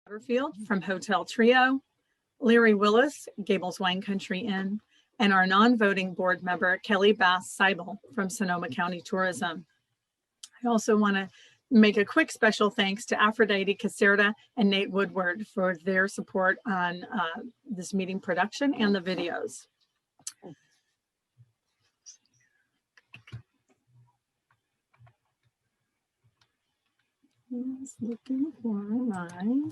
Butterfield from Hotel Trio, Larry Willis, Gables Wine Country Inn, and our non-voting board member, Kelly Bass-Seibel from Sonoma County Tourism. I also want to make a quick special thanks to Aphrodite Caserta and Nate Woodward for their support on this meeting production and the videos. I was looking for my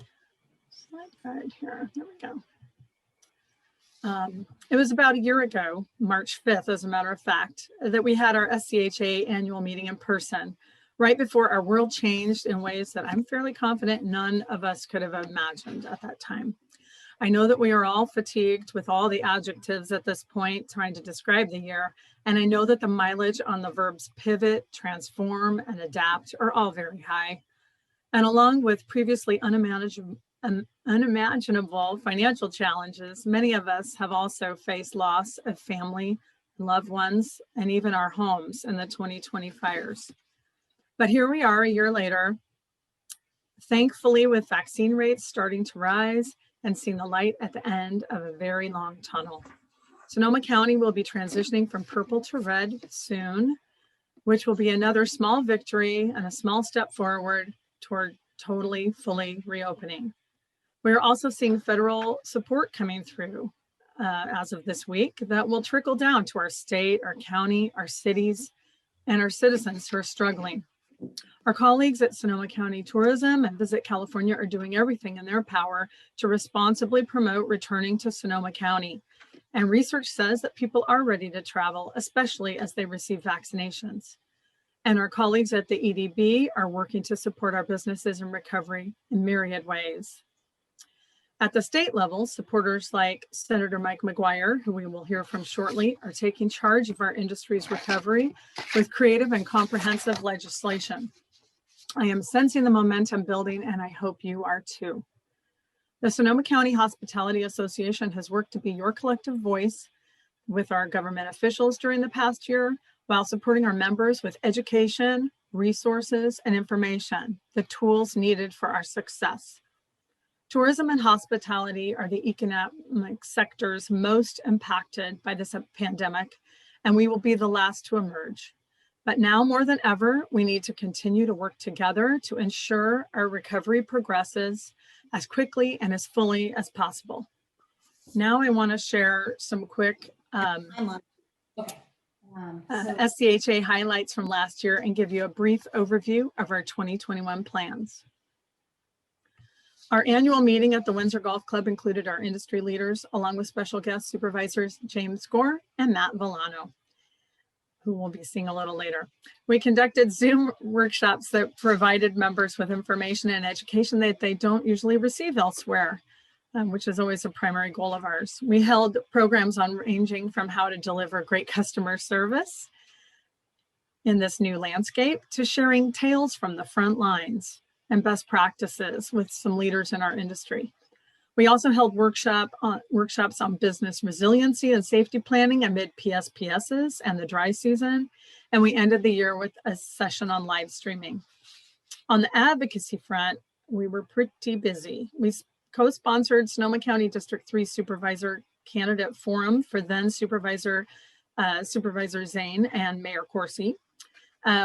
slide guide here. There we go. It was about a year ago, March 5th, as a matter of fact, that we had our SCHA annual meeting in person, right before our world changed in ways that I'm fairly confident none of us could have imagined at that time. I know that we are all fatigued with all the adjectives at this point trying to describe the year, and I know that the mileage on the verbs pivot, transform, and adapt are all very high. And along with previously unimaginable financial challenges, many of us have also faced loss of family, loved ones, and even our homes in the 2020 fires. But here we are a year later, thankfully with vaccine rates starting to rise and seeing the light at the end of a very long tunnel. Sonoma County will be transitioning from purple to red soon, which will be another small victory and a small step forward toward totally, fully reopening. We're also seeing federal support coming through as of this week that will trickle down to our state, our county, our cities, and our citizens who are struggling. Our colleagues at Sonoma County Tourism and Visit California are doing everything in their power to responsibly promote returning to Sonoma County. And research says that people are ready to travel, especially as they receive vaccinations. And our colleagues at the EDB are working to support our businesses in recovery in myriad ways. At the state level, supporters like Senator Mike McGuire, who we will hear from shortly, are taking charge of our industry's recovery with creative and comprehensive legislation. I am sensing the momentum building, and I hope you are too. The Sonoma County Hospitality Association has worked to be your collective voice with our government officials during the past year, while supporting our members with education, resources, and information, the tools needed for our success. Tourism and hospitality are the economic sectors most impacted by this pandemic, and we will be the last to emerge. But now more than ever, we need to continue to work together to ensure our recovery progresses as quickly and as fully as possible. Now I want to share some quick SCHA highlights from last year and give you a brief overview of our 2021 plans. Our annual meeting at the Windsor Golf Club included our industry leaders, along with special guest supervisors James Gore and Matt Villano, who we'll be seeing a little later. We conducted Zoom workshops that provided members with information and education that they don't usually receive elsewhere, which is always a primary goal of ours. We held programs on ranging from how to deliver great customer service in this new landscape to sharing tales from the front lines and best practices with some leaders in our industry. We also held workshops on business resiliency and safety planning amid PSPSs and the dry season. And we ended the year with a session on live streaming. On the advocacy front, we were pretty busy. We co-sponsored Sonoma County District 3 Supervisor Candidate Forum for then Supervisor Zane and Mayor Corsi.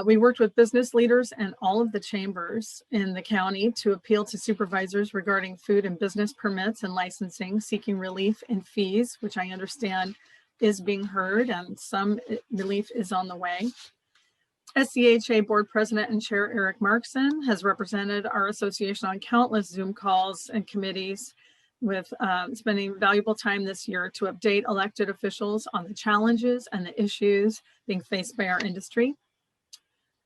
We worked with business leaders and all of the chambers in the county to appeal to supervisors regarding food and business permits and licensing, seeking relief in fees, which I understand is being heard and some relief is on the way. SCHA Board President and Chair Eric Markson has represented our association on countless Zoom calls and committees, with spending valuable time this year to update elected officials on the challenges and the issues being faced by our industry.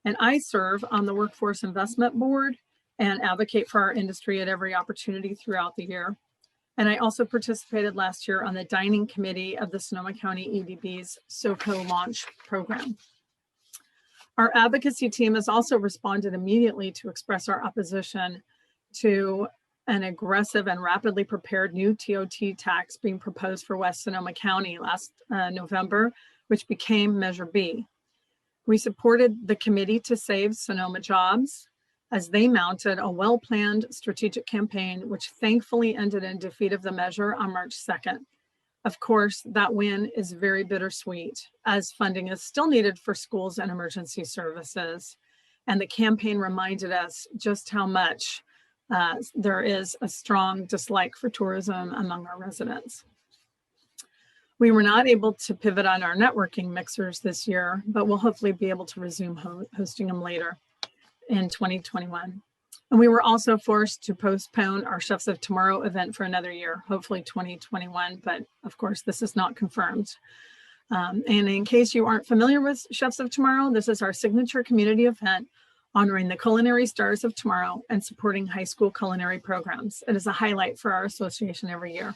And I serve on the Workforce Investment Board and advocate for our industry at every opportunity throughout the year. And I also participated last year on the dining committee of the Sonoma County EDB's SOCO launch program. Our advocacy team has also responded immediately to express our opposition to an aggressive and rapidly prepared new TOT tax being proposed for West Sonoma County last November, which became Measure B. We supported the Committee to Save Sonoma Jobs, as they mounted a well-planned strategic campaign, which thankfully ended in defeat of the measure on March 2nd. Of course, that win is very bittersweet, as funding is still needed for schools and emergency services. And the campaign reminded us just how much there is a strong dislike for tourism among our residents. We were not able to pivot on our networking mixers this year, but we'll hopefully be able to resume hosting them later in 2021. And we were also forced to postpone our Chefs of Tomorrow event for another year, hopefully 2021, but of course this is not confirmed. And in case you aren't familiar with Chefs of Tomorrow, this is our signature community event honoring the culinary stars of tomorrow and supporting high school culinary programs. It is a highlight for our association every year.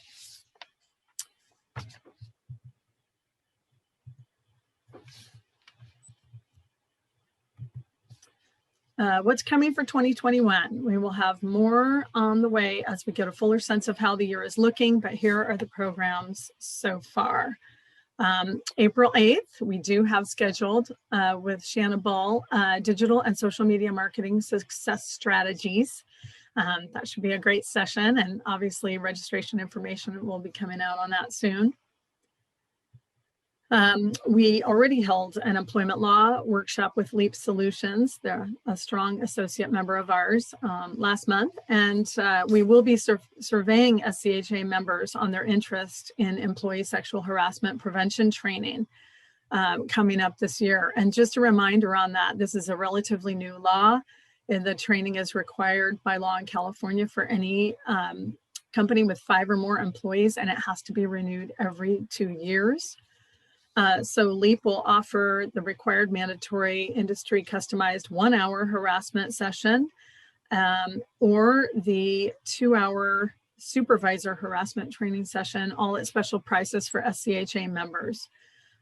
What's coming for 2021? We will have more on the way as we get a fuller sense of how the year is looking, but here are the programs so far. April 8th, we do have scheduled with Shanna Ball, Digital and Social Media Marketing Success Strategies. That should be a great session, and obviously registration information will be coming out on that soon. We already held an employment law workshop with Leap Solutions. They're a strong associate member of ours last month, and we will be surveying SCHA members on their interest in employee sexual harassment prevention training coming up this year. And just a reminder on that, this is a relatively new law, and the training is required by law in California for any company with 5 or more employees, and it has to be renewed every 2 years. So LEAP will offer the required mandatory industry customized 1-hour harassment session or the 2-hour supervisor harassment training session, all at special prices for SCHA members.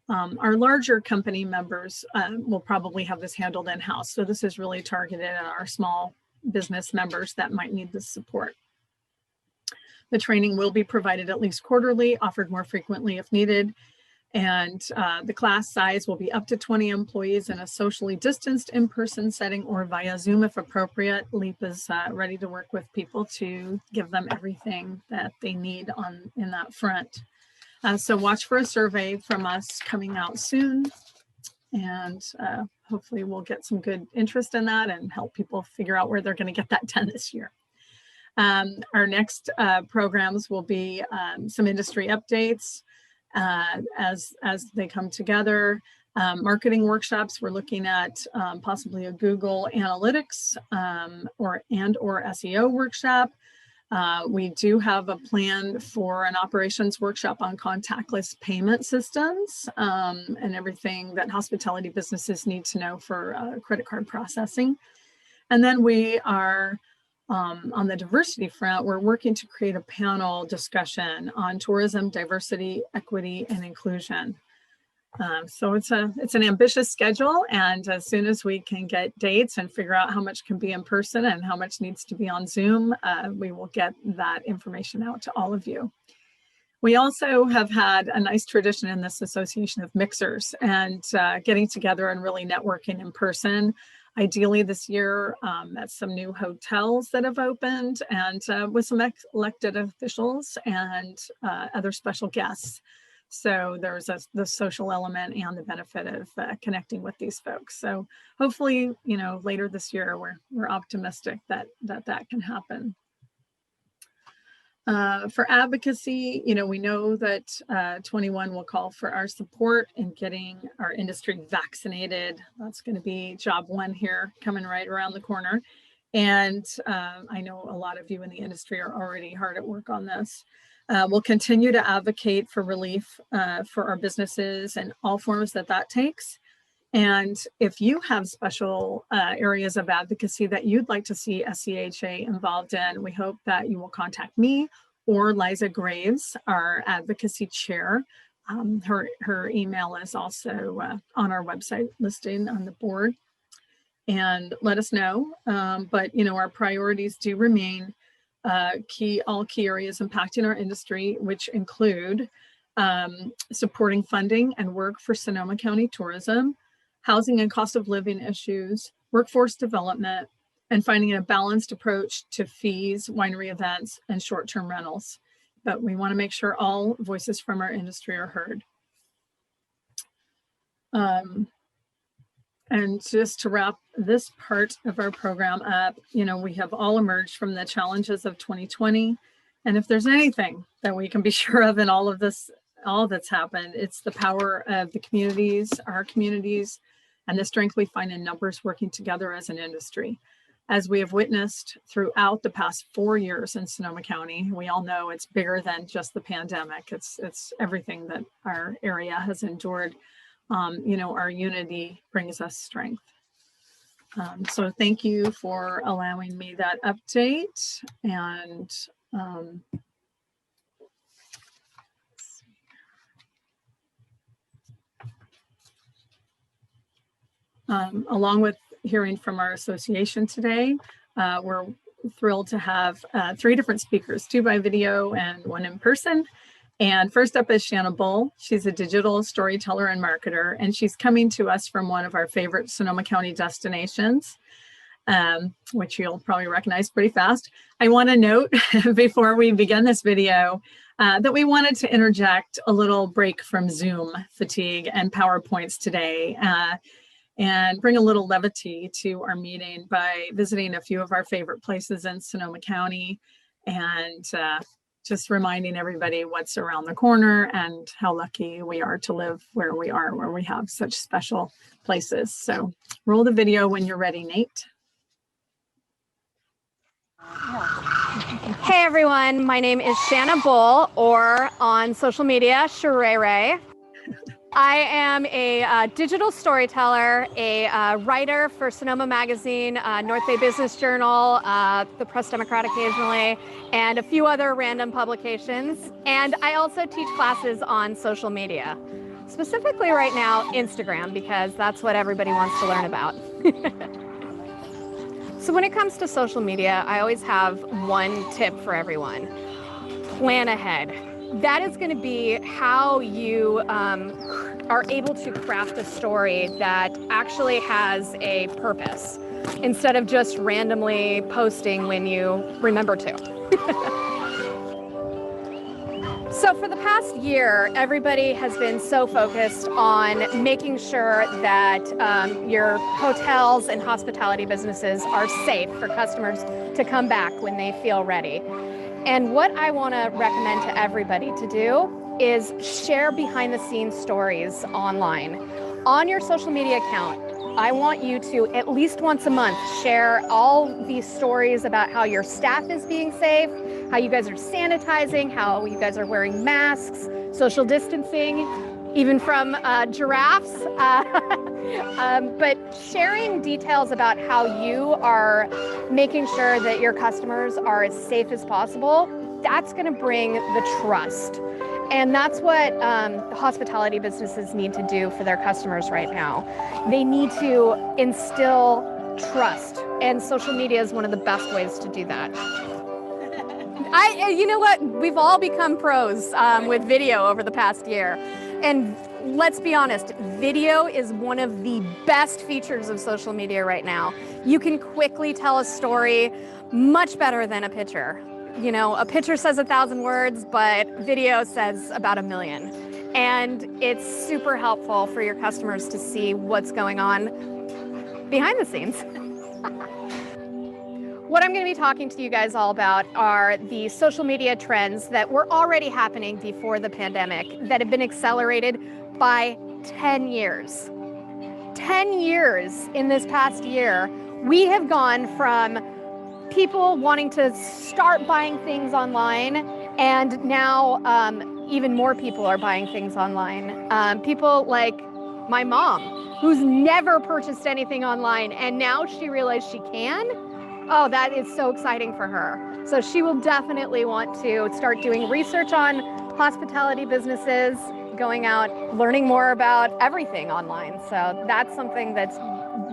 Our larger company members will probably have this handled in-house. So this is really targeted at our small business members that might need this support. The training will be provided at least quarterly, offered more frequently if needed. And the class size will be up to 20 employees in a socially distanced in-person setting or via Zoom if appropriate. LEAP is ready to work with people to give them everything that they need in that front. So watch for a survey from us coming out soon. And hopefully we'll get some good interest in that and help people figure out where they're going to get that done this year. Our next programs will be some industry updates. As they come together. Marketing workshops, we're looking at possibly a Google Analytics or SEO workshop. We do have a plan for an operations workshop on contactless payment systems and everything that hospitality businesses need to know for credit card processing. And then we are on the diversity front, we're working to create a panel discussion on tourism, diversity, equity, and inclusion. So it's an ambitious schedule, and as soon as we can get dates and figure out how much can be in person and how much needs to be on Zoom, we will get that information out to all of you. We also have had a nice tradition in this association of mixers and getting together and really networking in person. Ideally this year at some new hotels that have opened and with some elected officials and other special guests. So there's the social element and the benefit of connecting with these folks. So hopefully, later this year, we're optimistic that can happen. For advocacy, we know that 21 will call for our support in getting our industry vaccinated. That's going to be job 1 here, coming right around the corner. And I know a lot of you in the industry are already hard at work on this. We'll continue to advocate for relief for our businesses and all forms that takes. And if you have special areas of advocacy that you'd like to see SCHA involved in, we hope that you will contact me or Liza Graves, our advocacy chair. Her email is also on our website listing on the board. And let us know. But our priorities do remain all key areas impacting our industry, which include supporting funding and work for Sonoma County tourism, housing and cost of living issues, workforce development, and finding a balanced approach to fees, winery events, and short-term rentals. But we want to make sure all voices from our industry are heard. And just to wrap this part of our program up, we have all emerged from the challenges of 2020. And if there's anything that we can be sure of in all of this, all that's happened, it's the power of the communities, our communities, and the strength we find in numbers working together as an industry. As we have witnessed throughout the past 4 years in Sonoma County, we all know it's bigger than just the pandemic. It's everything that our area has endured. Our unity brings us strength. So thank you for allowing me that update. And along with hearing from our association today, we're thrilled to have 3 different speakers, 2 by video and 1 in person. And first up is Shanna Bull. She's a digital storyteller and marketer, and she's coming to us from one of our favorite Sonoma County destinations, which you'll probably recognize pretty fast. I want to note before we begin this video that we wanted to interject a little break from Zoom fatigue and PowerPoints today and bring a little levity to our meeting by visiting a few of our favorite places in Sonoma County and just reminding everybody what's around the corner and how lucky we are to live where we are, where we have such special places. So roll the video when you're ready, Nate. Hey everyone, my name is Shanna Bull, or on social media, SCHA. I am a digital storyteller, a writer for Sonoma Magazine, North Bay Business Journal, the Press Democrat occasionally, and a few other random publications. And I also teach classes on social media, specifically right now, Instagram, because that's what everybody wants to learn about. So when it comes to social media, I always have one tip for everyone: plan ahead. That is going to be how you are able to craft a story that actually has a purpose, instead of just randomly posting when you remember to. So for the past year, everybody has been so focused on making sure that your hotels and hospitality businesses are safe for customers to come back when they feel ready. And what I want to recommend to everybody to do is share behind the scenes stories online. On your social media account, I want you to at least once a month share all these stories about how your staff is being safe, how you guys are sanitizing, how you guys are wearing masks, social distancing, even from giraffes. But sharing details about how you are making sure that your customers are as safe as possible, that's going to bring the trust. And that's what hospitality businesses need to do for their customers right now. They need to instill trust, and social media is one of the best ways to do that. You know what? We've all become pros with video over the past year. And let's be honest, video is one of the best features of social media right now. You can quickly tell a story much better than a picture. You know, a picture says 1,000 words, but video says about 1,000,000. And it's super helpful for your customers to see what's going on behind the scenes. What I'm going to be talking to you guys all about are the social media trends that were already happening before the pandemic that have been accelerated by 10 years. 10 years in this past year, we have gone from people wanting to start buying things online, and now even more people are buying things online. People like my mom, who's never purchased anything online, and now she realized she can. Oh, that is so exciting for her. So she will definitely want to start doing research on hospitality businesses, going out, learning more about everything online. So that's something that's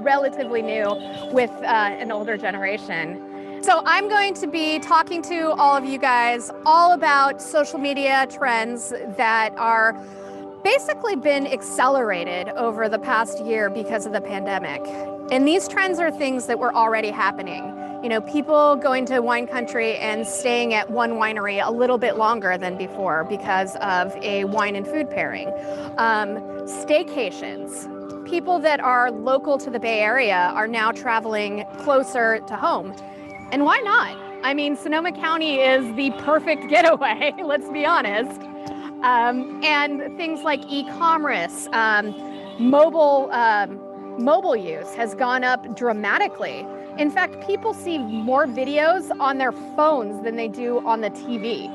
relatively new with an older generation. So I'm going to be talking to all of you guys all about social media trends that are basically been accelerated over the past year because of the pandemic. And these trends are things that were already happening. You know, people going to wine country and staying at one winery a little bit longer than before because of a wine and food pairing. Staycations. People that are local to the Bay Area are now traveling closer to home. And why not? I mean, Sonoma County is the perfect getaway, let's be honest. And things like e-commerce, mobile use has gone up dramatically. In fact, people see more videos on their phones than they do on the TV.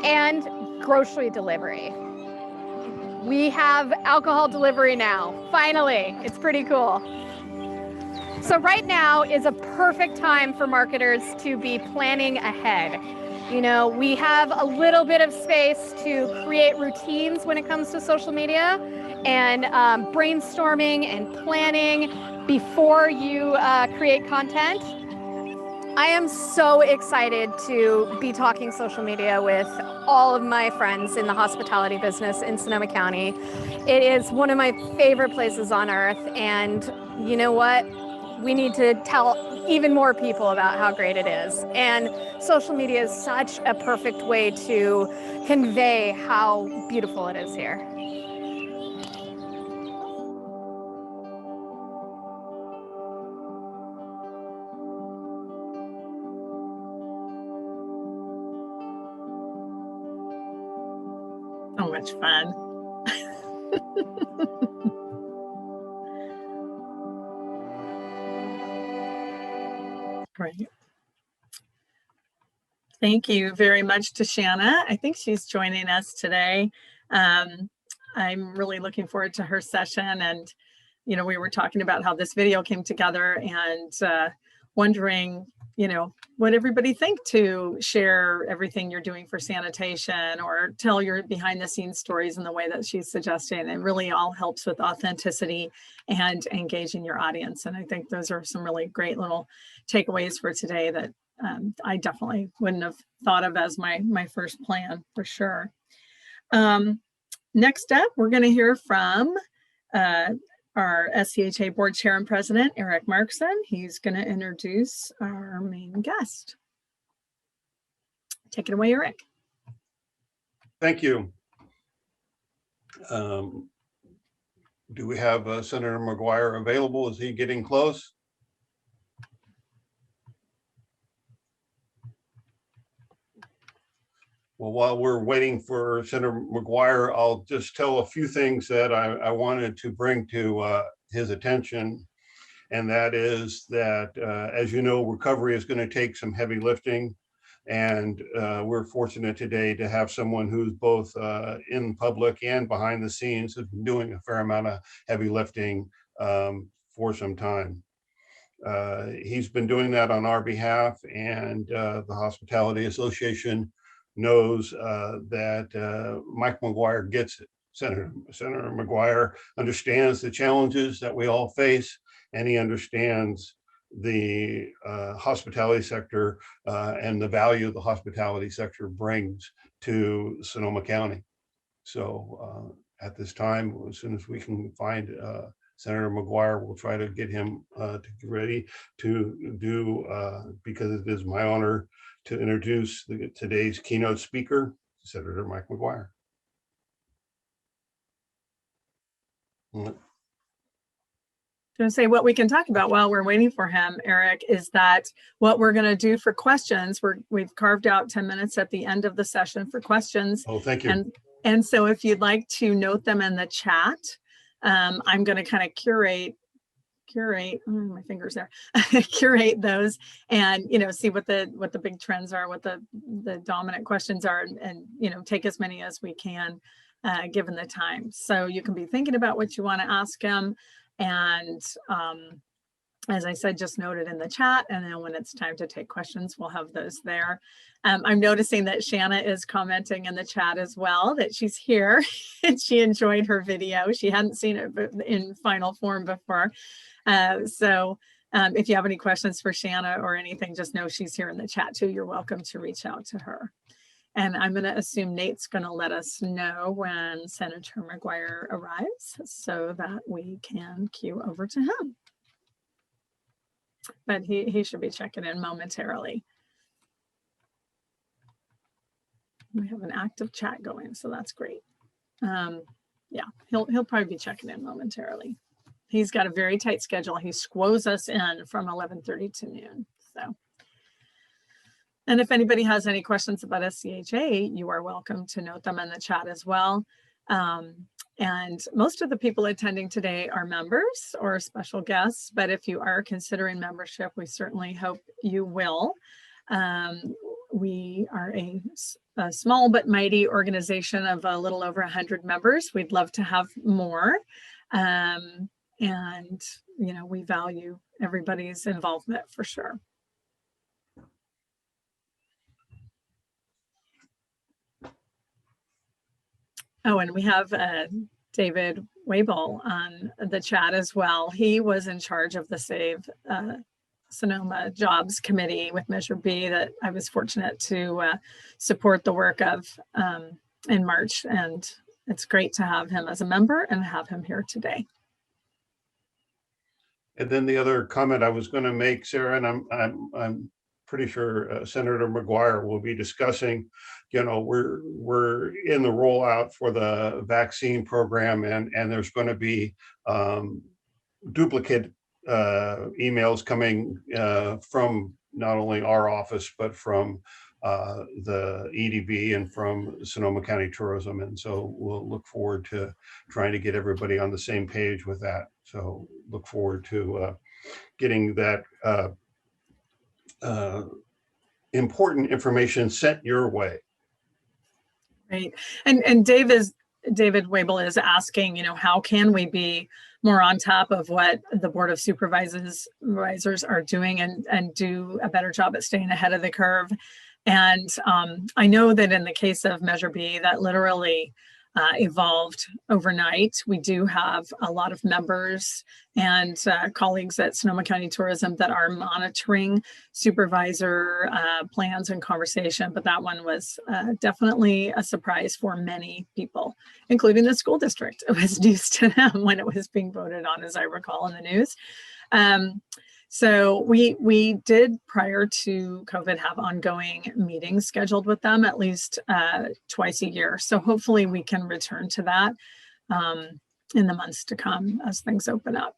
And grocery delivery. We have alcohol delivery now, finally. It's pretty cool. So right now is a perfect time for marketers to be planning ahead. You know, we have a little bit of space to create routines when it comes to social media and brainstorming and planning before you create content. I am so excited to be talking social media with all of my friends in the hospitality business in Sonoma County. It is one of my favorite places on earth, and you know what? We need to tell even more people about how great it is. And social media is such a perfect way to convey how beautiful it is here. So much fun. Great. Thank you very much to Shanna. I think she's joining us today. I'm really looking forward to her session. And, you know, we were talking about how this video came together and wondering, you know, what everybody think to share everything you're doing for sanitation or tell your behind the scenes stories in the way that she's suggesting. It really all helps with authenticity and engaging your audience. And I think those are some really great little takeaways for today that I definitely wouldn't have thought of as my first plan for sure. Next up, we're going to hear from our SCHA Board Chair and President, Eric Markson. He's going to introduce our main guest. Take it away, Eric. Thank you. Do we have Senator McGuire available? Is he getting close? Well, while we're waiting for Senator McGuire, I'll just tell a few things that I wanted to bring to his attention. And that is that, as you know, recovery is going to take some heavy lifting. And we're fortunate today to have someone who's both in public and behind the scenes has been doing a fair amount of heavy lifting for some time. He's been doing that on our behalf, and the Hospitality Association knows that Mike McGuire gets it. Senator McGuire understands the challenges that we all face, and he understands the hospitality sector and the value the hospitality sector brings to Sonoma County. So at this time, as soon as we can find Senator McGuire, we'll try to get him to get ready to do, because it is my honor to introduce today's keynote speaker, Senator Mike McGuire. I was going to say what we can talk about while we're waiting for him, Eric, is that what we're going to do for questions, we've carved out 10 minutes at the end of the session for questions. Oh, thank you. And so if you'd like to note them in the chat, I'm going to kind of curate, my fingers there, curate those and, you know, see what the big trends are, what the dominant questions are, and, you know, take as many as we can given the time. So you can be thinking about what you want to ask him. And as I said, just note it in the chat. And then when it's time to take questions, we'll have those there. I'm noticing that Shanna is commenting in the chat as well, that she's here and she enjoyed her video. She hadn't seen it in final form before. So if you have any questions for Shanna or anything, just know she's here in the chat too. You're welcome to reach out to her. And I'm going to assume Nate's going to let us know when Senator McGuire arrives so that we can cue over to him. but he should be checking in momentarily. We have an active chat going, so that's great. Yeah, he'll probably be checking in momentarily. He's got a very tight schedule. He squoze us in from 11:30 to noon. So, and if anybody has any questions about SCHA, you are welcome to note them in the chat as well. And most of the people attending today are members or special guests, but if you are considering membership, we certainly hope you will. We are a small but mighty organization of a little over 100 members. We'd love to have more. And, you know, we value everybody's involvement for sure. Oh, and we have David Wabel on the chat as well. He was in charge of the Save Sonoma Jobs Committee with Measure B that I was fortunate to support the work of in March. And it's great to have him as a member and have him here today. And then the other comment I was going to make, Sarah, and I'm pretty sure Senator McGuire will be discussing, you know, we're in the rollout for the vaccine program, and there's going to be duplicate emails coming from not only our office, but from the EDB and from Sonoma County Tourism. And so we'll look forward to trying to get everybody on the same page with that. So look forward to getting that important information sent your way. Right. And David Wabel is asking, you know, how can we be more on top of what the Board of Supervisors are doing and do a better job at staying ahead of the curve. And I know that in the case of Measure B, that literally evolved overnight. We do have a lot of members and colleagues at Sonoma County Tourism that are monitoring supervisor plans and conversation, but that one was definitely a surprise for many people, including the school district. It was news to them when it was being voted on, as I recall in the news. So we did, prior to COVID, have ongoing meetings scheduled with them at least twice a year. So hopefully we can return to that in the months to come as things open up.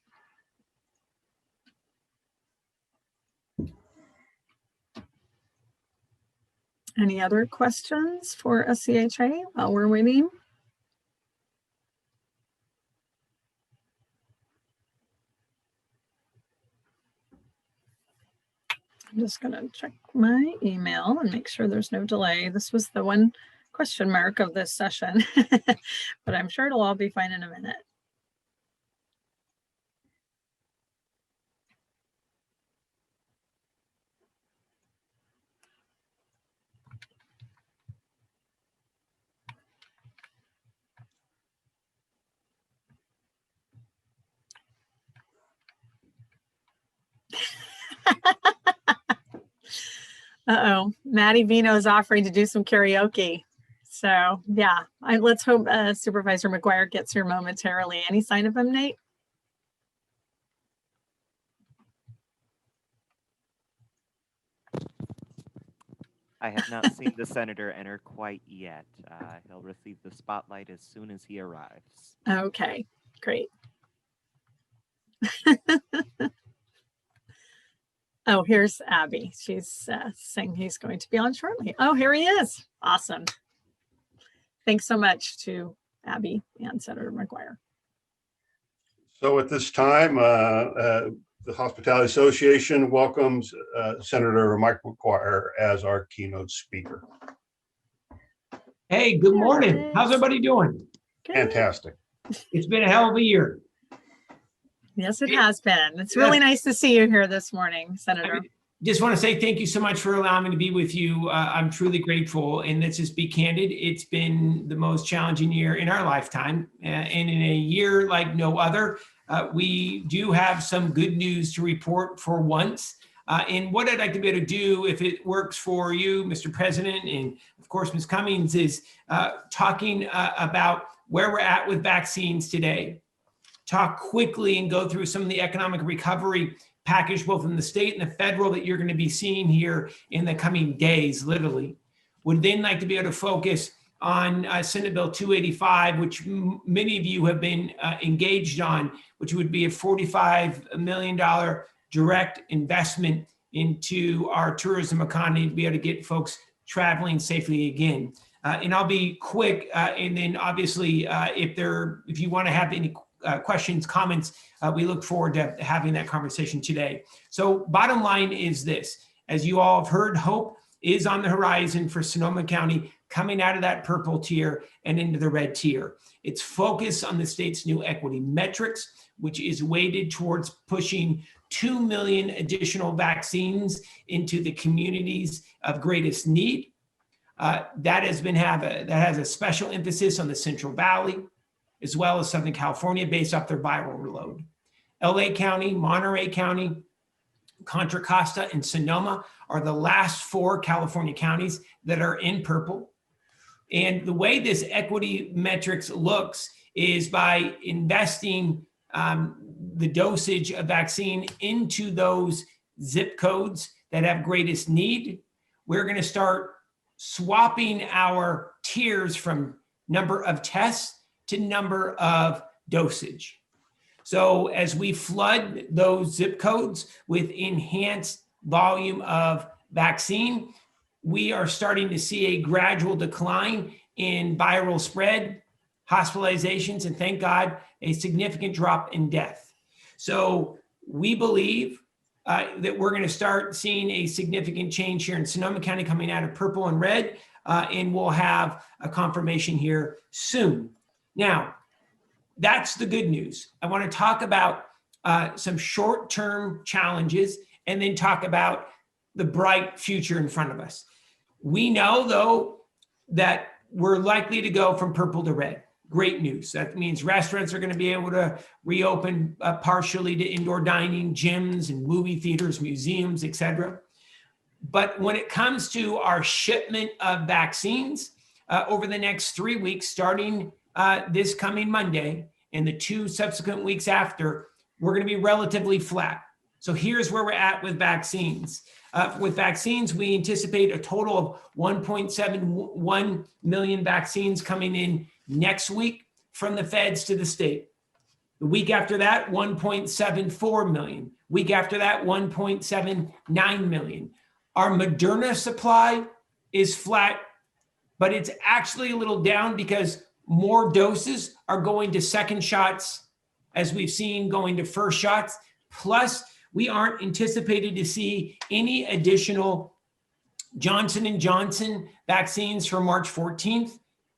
Any other questions for SCHA while we're waiting? I'm just going to check my email and make sure there's no delay. This was the one question mark of this session, but I'm sure it'll all be fine in a minute. Uh-oh, Maddie Vino is offering to do some karaoke. So yeah, let's hope Supervisor McGuire gets here momentarily. Any sign of him, Nate? I have not seen the senator enter quite yet. He'll receive the spotlight as soon as he arrives. Okay, great. Oh, here's Abby. She's saying he's going to be on shortly. Oh, here he is. Awesome. Thanks so much to Abby and Senator McGuire. So at this time, the Hospitality Association welcomes Senator Mike McGuire as our keynote speaker. Hey, good morning. How's everybody doing? Good. Fantastic. It's been a hell of a year. Yes, it has been. It's really nice to see you here this morning, Senator. Just want to say thank you so much for allowing me to be with you. I'm truly grateful. And let's just be candid. It's been the most challenging year in our lifetime. And in a year like no other, we do have some good news to report for once. And what I'd like to be able to do, if it works for you, Mr. President, and of course, Ms. Cummings, is talking about where we're at with vaccines today. Talk quickly and go through some of the economic recovery package, both in the state and the federal, that you're going to be seeing here in the coming days, literally. Would then like to be able to focus on Senate Bill 285, which many of you have been engaged on, which would be a $45 million direct investment into our tourism economy to be able to get folks traveling safely again. And I'll be quick, and then obviously if you want to have any questions, comments, we look forward to having that conversation today. So bottom line is this: as you all have heard, hope is on the horizon for Sonoma County, coming out of that purple tier and into the red tier. It's focused on the state's new equity metrics, which is weighted towards pushing 2 million additional vaccines into the communities of greatest need. That has a special emphasis on the Central Valley, as well as Southern California, based off their viral load. LA County, Monterey County, Contra Costa, and Sonoma are the last 4 California counties that are in purple. And the way this equity metrics looks is by investing the dosage of vaccine into those zip codes that have greatest need. We're going to start swapping our tiers from number of tests to number of dosage. So as we flood those zip codes with enhanced volume of vaccine, we are starting to see a gradual decline in viral spread, hospitalizations, and thank God, a significant drop in death. So we believe that we're going to start seeing a significant change here in Sonoma County coming out of purple and red, and we'll have a confirmation here soon. Now, that's the good news. I want to talk about some short-term challenges and then talk about the bright future in front of us. We know, though, that we're likely to go from purple to red. Great news. That means restaurants are going to be able to reopen partially to indoor dining, gyms and movie theaters, museums, etc. But when it comes to our shipment of vaccines over the next 3 weeks, starting this coming Monday and the 2 subsequent weeks after, we're going to be relatively flat. So here's where we're at with vaccines. With vaccines, we anticipate a total of 1.71 million vaccines coming in next week from the feds to the state. The week after that, 1.74 million. Week after that, 1.79 million. Our Moderna supply is flat, but it's actually a little down because more doses are going to second shots, as we've seen going to first shots. Plus, we aren't anticipated to see any additional Johnson & Johnson vaccines for March 14th,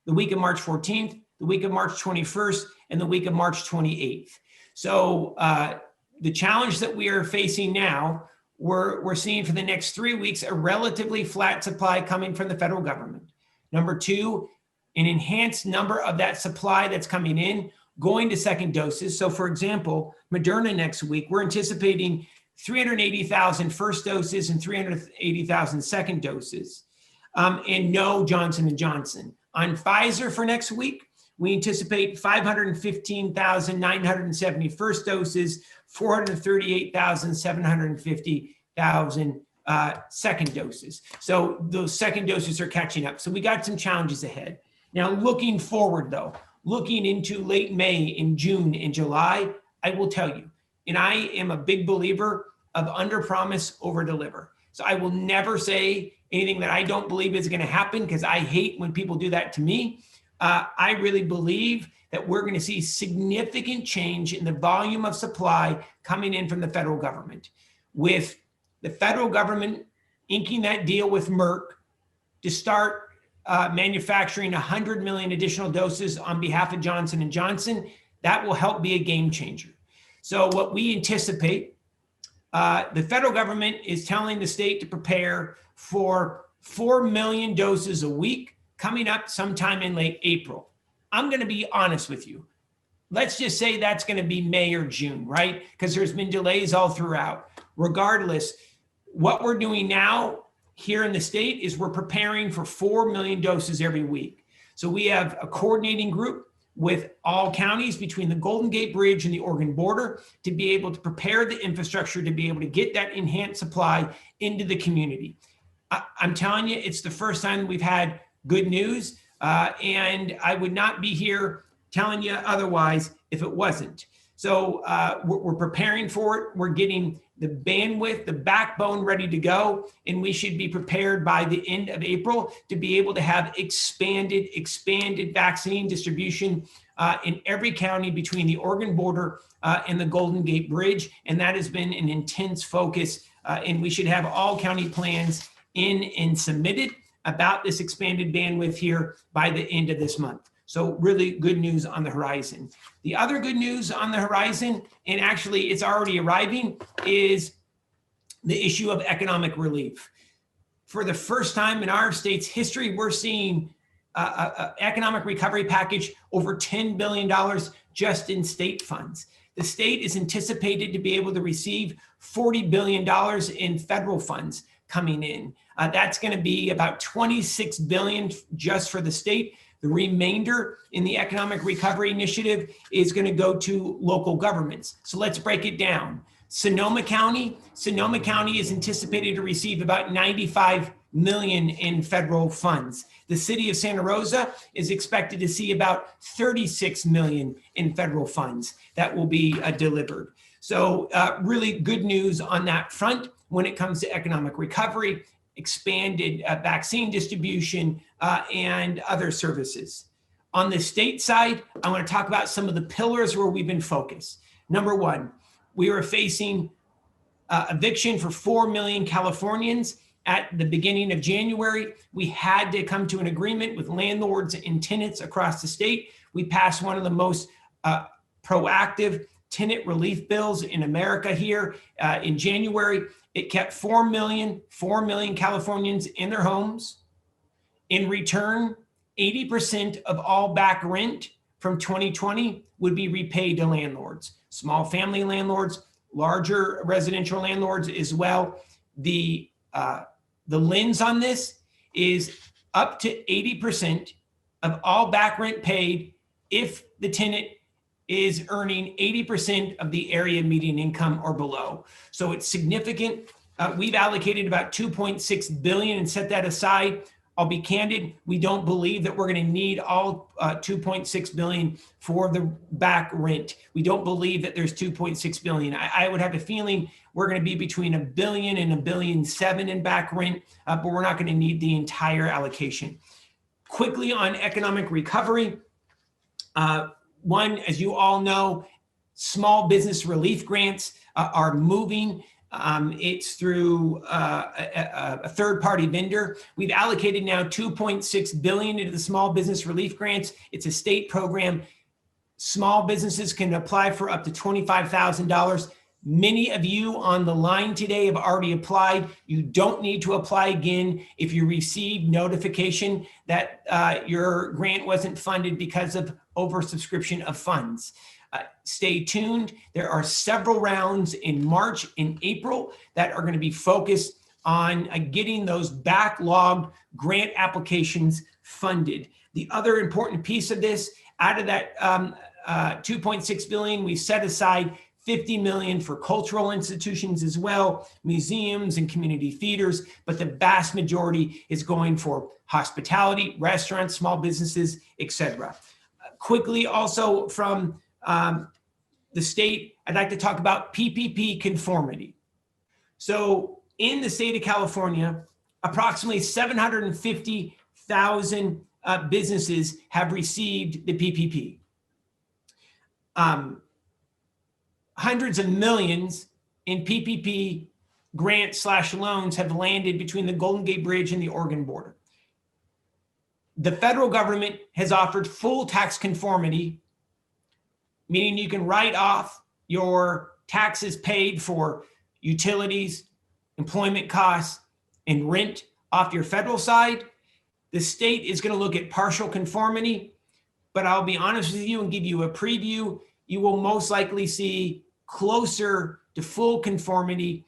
the week of March 14th, the week of March 21st, and the week of March 28th. So the challenge that we are facing now, we're seeing for the next 3 weeks, a relatively flat supply coming from the federal government. Number 2, an enhanced number of that supply that's coming in going to second doses. So for example, Moderna next week, we're anticipating 380,000 first doses and 380,000 second doses, and no Johnson & Johnson. On Pfizer for next week, we anticipate 515,970 first doses, 438,750 second doses. So those second doses are catching up. So we got some challenges ahead. Now, looking forward though, looking into late May, in June, in July, I will tell you, and I am a big believer of under promise, over deliver. So I will never say anything that I don't believe is going to happen, because I hate when people do that to me. I really believe that we're going to see significant change in the volume of supply coming in from the federal government, with the federal government inking that deal with Merck to start manufacturing 100 million additional doses on behalf of Johnson & Johnson. That will help be a game changer. So what we anticipate, the federal government is telling the state to prepare for 4 million doses a week coming up sometime in late April. I'm going to be honest with you. Let's just say that's going to be May or June, right? Because there's been delays all throughout. Regardless, what we're doing now here in the state is we're preparing for 4 million doses every week. So we have a coordinating group with all counties between the Golden Gate Bridge and the Oregon border to be able to prepare the infrastructure to be able to get that enhanced supply into the community. I'm telling you, it's the first time we've had good news, and I would not be here telling you otherwise if it wasn't. So we're preparing for it. We're getting the bandwidth, the backbone ready to go, and we should be prepared by the end of April to be able to have expanded vaccine distribution in every county between the Oregon border and the Golden Gate Bridge. And that has been an intense focus, and we should have all county plans in and submitted about this expanded bandwidth here by the end of this month. So really good news on the horizon. The other good news on the horizon, and actually it's already arriving, is the issue of economic relief. For the first time in our state's history, we're seeing an economic recovery package over $10 billion just in state funds. The state is anticipated to be able to receive $40 billion in federal funds coming in. That's going to be about $26 billion just for the state. The remainder in the Economic Recovery Initiative is going to go to local governments. So let's break it down. Sonoma County is anticipated to receive about $95 million in federal funds. The city of Santa Rosa is expected to see about $36 million in federal funds that will be delivered. So really good news on that front when it comes to economic recovery, expanded vaccine distribution, and other services. On the state side, I want to talk about some of the pillars where we've been focused. Number one, we are facing eviction for 4 million Californians at the beginning of January. We had to come to an agreement with landlords and tenants across the state. We passed one of the most proactive tenant relief bills in America here in January. It kept 4 million Californians in their homes. In return, 80% of all back rent from 2020 would be repaid to landlords, small family landlords, larger residential landlords as well. The lens on this is up to 80% of all back rent paid if the tenant is earning 80% of the area median income or below. So it's significant. We've allocated about $2.6 billion and set that aside. I'll be candid, we don't believe that we're going to need all $2.6 billion for the back rent. We don't believe that there's $2.6 billion. I would have a feeling we're going to be between $1 billion and $1.7 billion in back rent, but we're not going to need the entire allocation. Quickly on economic recovery, one, as you all know, small business relief grants are moving. It's through a third-party vendor. We've allocated now $2.6 billion into the small business relief grants. It's a state program. Small businesses can apply for up to $25,000. Many of you on the line today have already applied. You don't need to apply again if you received notification that your grant wasn't funded because of oversubscription of funds. Stay tuned. There are several rounds in March and April that are going to be focused on getting those backlogged grant applications funded. The other important piece of this, out of that $2.6 billion, we set aside $50 million for cultural institutions as well, museums and community theaters, but the vast majority is going for hospitality, restaurants, small businesses, etc. Quickly also from the state, I'd like to talk about PPP conformity. So in the state of California, approximately 750,000 businesses have received the PPP. Hundreds of millions in PPP grants/loans have landed between the Golden Gate Bridge and the Oregon border. The federal government has offered full tax conformity, meaning you can write off your taxes paid for utilities, employment costs, and rent off your federal side. The state is going to look at partial conformity, but I'll be honest with you and give you a preview. You will most likely see closer to full conformity,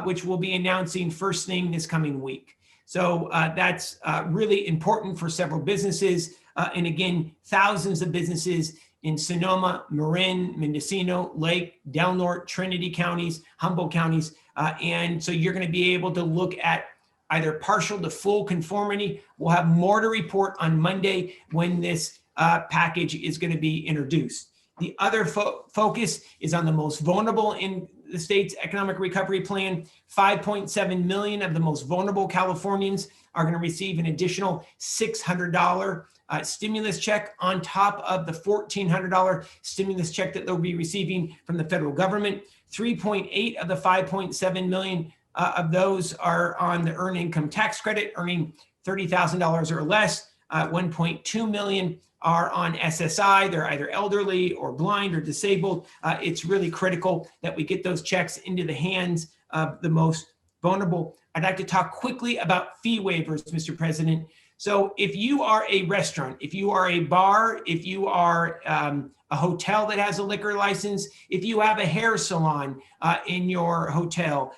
which we'll be announcing first thing this coming week. So that's really important for several businesses. And again, thousands of businesses in Sonoma, Marin, Mendocino, Lake, Del Norte, Trinity counties, Humboldt counties. And so you're going to be able to look at either partial to full conformity. We'll have more to report on Monday when this package is going to be introduced. The other focus is on the most vulnerable in the state's economic recovery plan. 5.7 million of the most vulnerable Californians are going to receive an additional $600 stimulus check on top of the $1,400 stimulus check that they'll be receiving from the federal government. 3.8 of the 5.7 million of those are on the earned income tax credit, earning $30,000 or less. 1.2 million are on SSI. They're either elderly or blind or disabled. It's really critical that we get those checks into the hands of the most vulnerable. I'd like to talk quickly about fee waivers, Mr. President. So if you are a restaurant, if you are a bar, if you are a hotel that has a liquor license, if you have a hair salon in your hotel,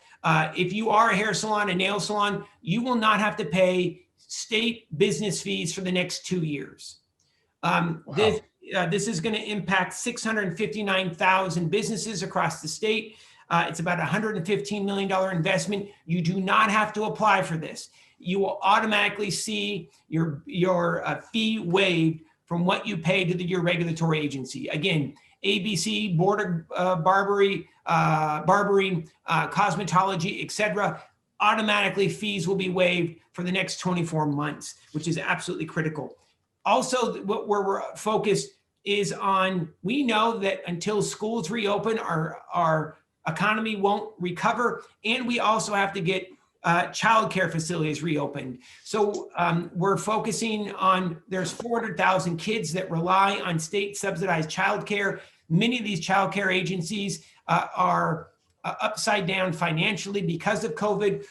if you are a hair salon, a nail salon, you will not have to pay state business fees for the next 2 years. Wow. This is going to impact 659,000 businesses across the state. It's about $115 million investment. You do not have to apply for this. You will automatically see your fee waived from what you pay to your regulatory agency. Again, ABC, Board of barbering, cosmetology, etc. Automatically fees will be waived for the next 24 months, which is absolutely critical. Also, where we're focused is on, we know that until schools reopen, our economy won't recover, and we also have to get childcare facilities reopened. So we're focusing on, there's 400,000 kids that rely on state subsidized childcare. Many of these childcare agencies are upside down financially because of COVID.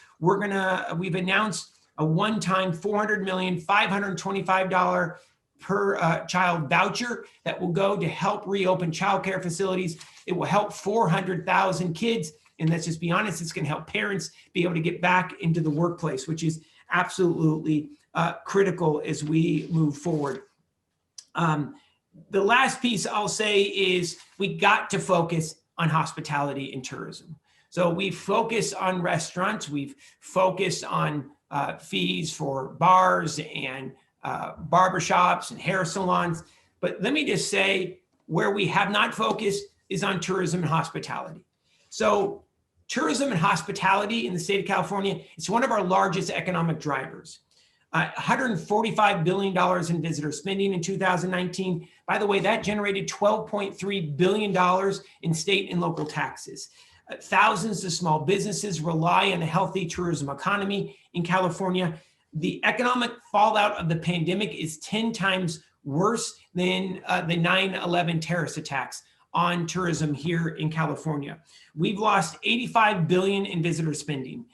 We've announced a one-time $400 million, $525 per child voucher that will go to help reopen childcare facilities. It will help 400,000 kids. And let's just be honest, it's going to help parents be able to get back into the workplace, which is absolutely critical as we move forward. The last piece I'll say is we got to focus on hospitality and tourism. So we focus on restaurants, we've focused on fees for bars and barbershops and hair salons. But let me just say, where we have not focused is on tourism and hospitality. So tourism and hospitality in the state of California, it's one of our largest economic drivers. $145 billion in visitor spending in 2019. By the way, that generated $12.3 billion in state and local taxes. Thousands of small businesses rely on a healthy tourism economy in California. The economic fallout of the pandemic is 10 times worse than the 9/11 terrorist attacks on tourism here in California. We've lost $85 billion in visitor spending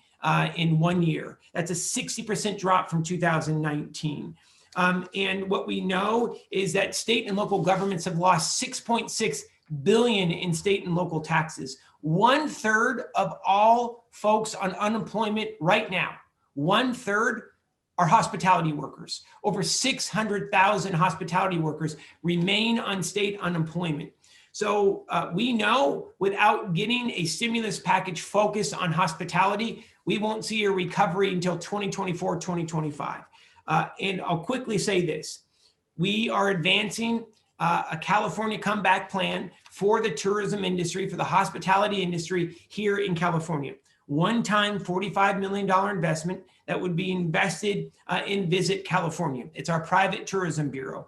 in 1 year. That's a 60% drop from 2019. And what we know is that state and local governments have lost $6.6 billion in state and local taxes. 1/3 of all folks on unemployment right now, 1/3 are hospitality workers. Over 600,000 hospitality workers remain on state unemployment. So we know without getting a stimulus package focused on hospitality, we won't see a recovery until 2024, 2025. And I'll quickly say this. We are advancing a California comeback plan for the tourism industry, for the hospitality industry here in California. One-time $45 million investment that would be invested in Visit California. It's our private tourism bureau.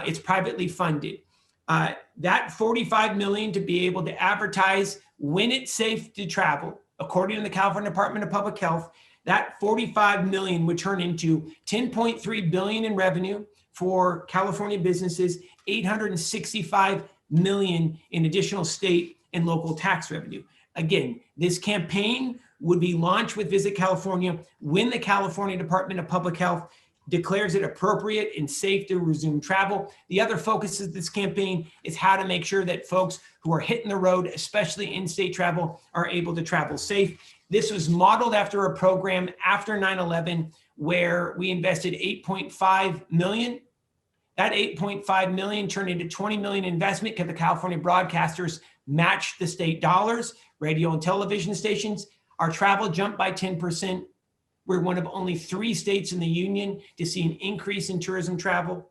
It's privately funded. That $45 million to be able to advertise when it's safe to travel, according to the California Department of Public Health, that $45 million would turn into $10.3 billion in revenue for California businesses, $865 million in additional state and local tax revenue. Again, this campaign would be launched with Visit California when the California Department of Public Health declares it appropriate and safe to resume travel. The other focus of this campaign is how to make sure that folks who are hitting the road, especially in-state travel, are able to travel safe. This was modeled after a program after 9/11 where we invested $8.5 million That 8.5 million turned into 20 million investment because the California broadcasters matched the state dollars, radio and television stations. Our travel jumped by 10%. We're one of only 3 states in the union to see an increase in tourism travel.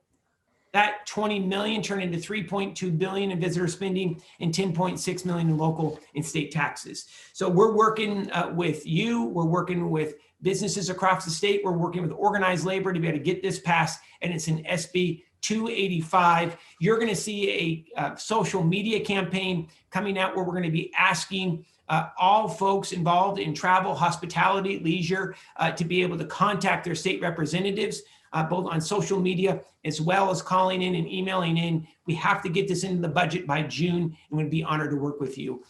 That 20 million turned into 3.2 billion in visitor spending and 10.6 million in local and state taxes. So we're working with you. We're working with businesses across the state. We're working with organized labor to be able to get this passed, and it's an SB 285. You're going to see a social media campaign coming out where we're going to be asking all folks involved in travel, hospitality, leisure, to be able to contact their state representatives, both on social media as well as calling in and emailing in. We have to get this into the budget by June, and we'd be honored to work with you.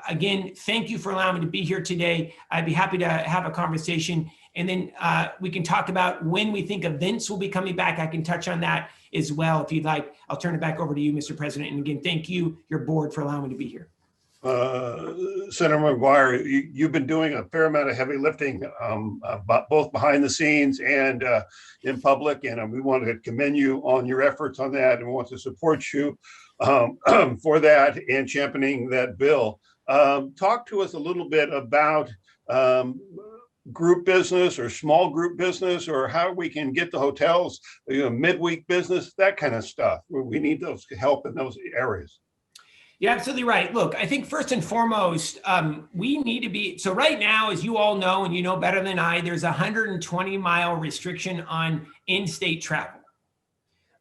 Again, thank you for allowing me to be here today. I'd be happy to have a conversation, and then we can talk about when we think events will be coming back. I can touch on that as well if you'd like. I'll turn it back over to you, Mr. President. And again, thank you, your board, for allowing me to be here. Senator McGuire, you've been doing a fair amount of heavy lifting, both behind the scenes and in public, and we want to commend you on your efforts on that, and we want to support you for that and championing that bill. Talk to us a little bit about group business or small group business, or how we can get the hotels, midweek business, that kind of stuff. We need those help in those areas. You're absolutely right. Look, I think first and foremost, we need to be, so right now, as you all know, and you know better than I, there's a 120-mile restriction on in-state travel.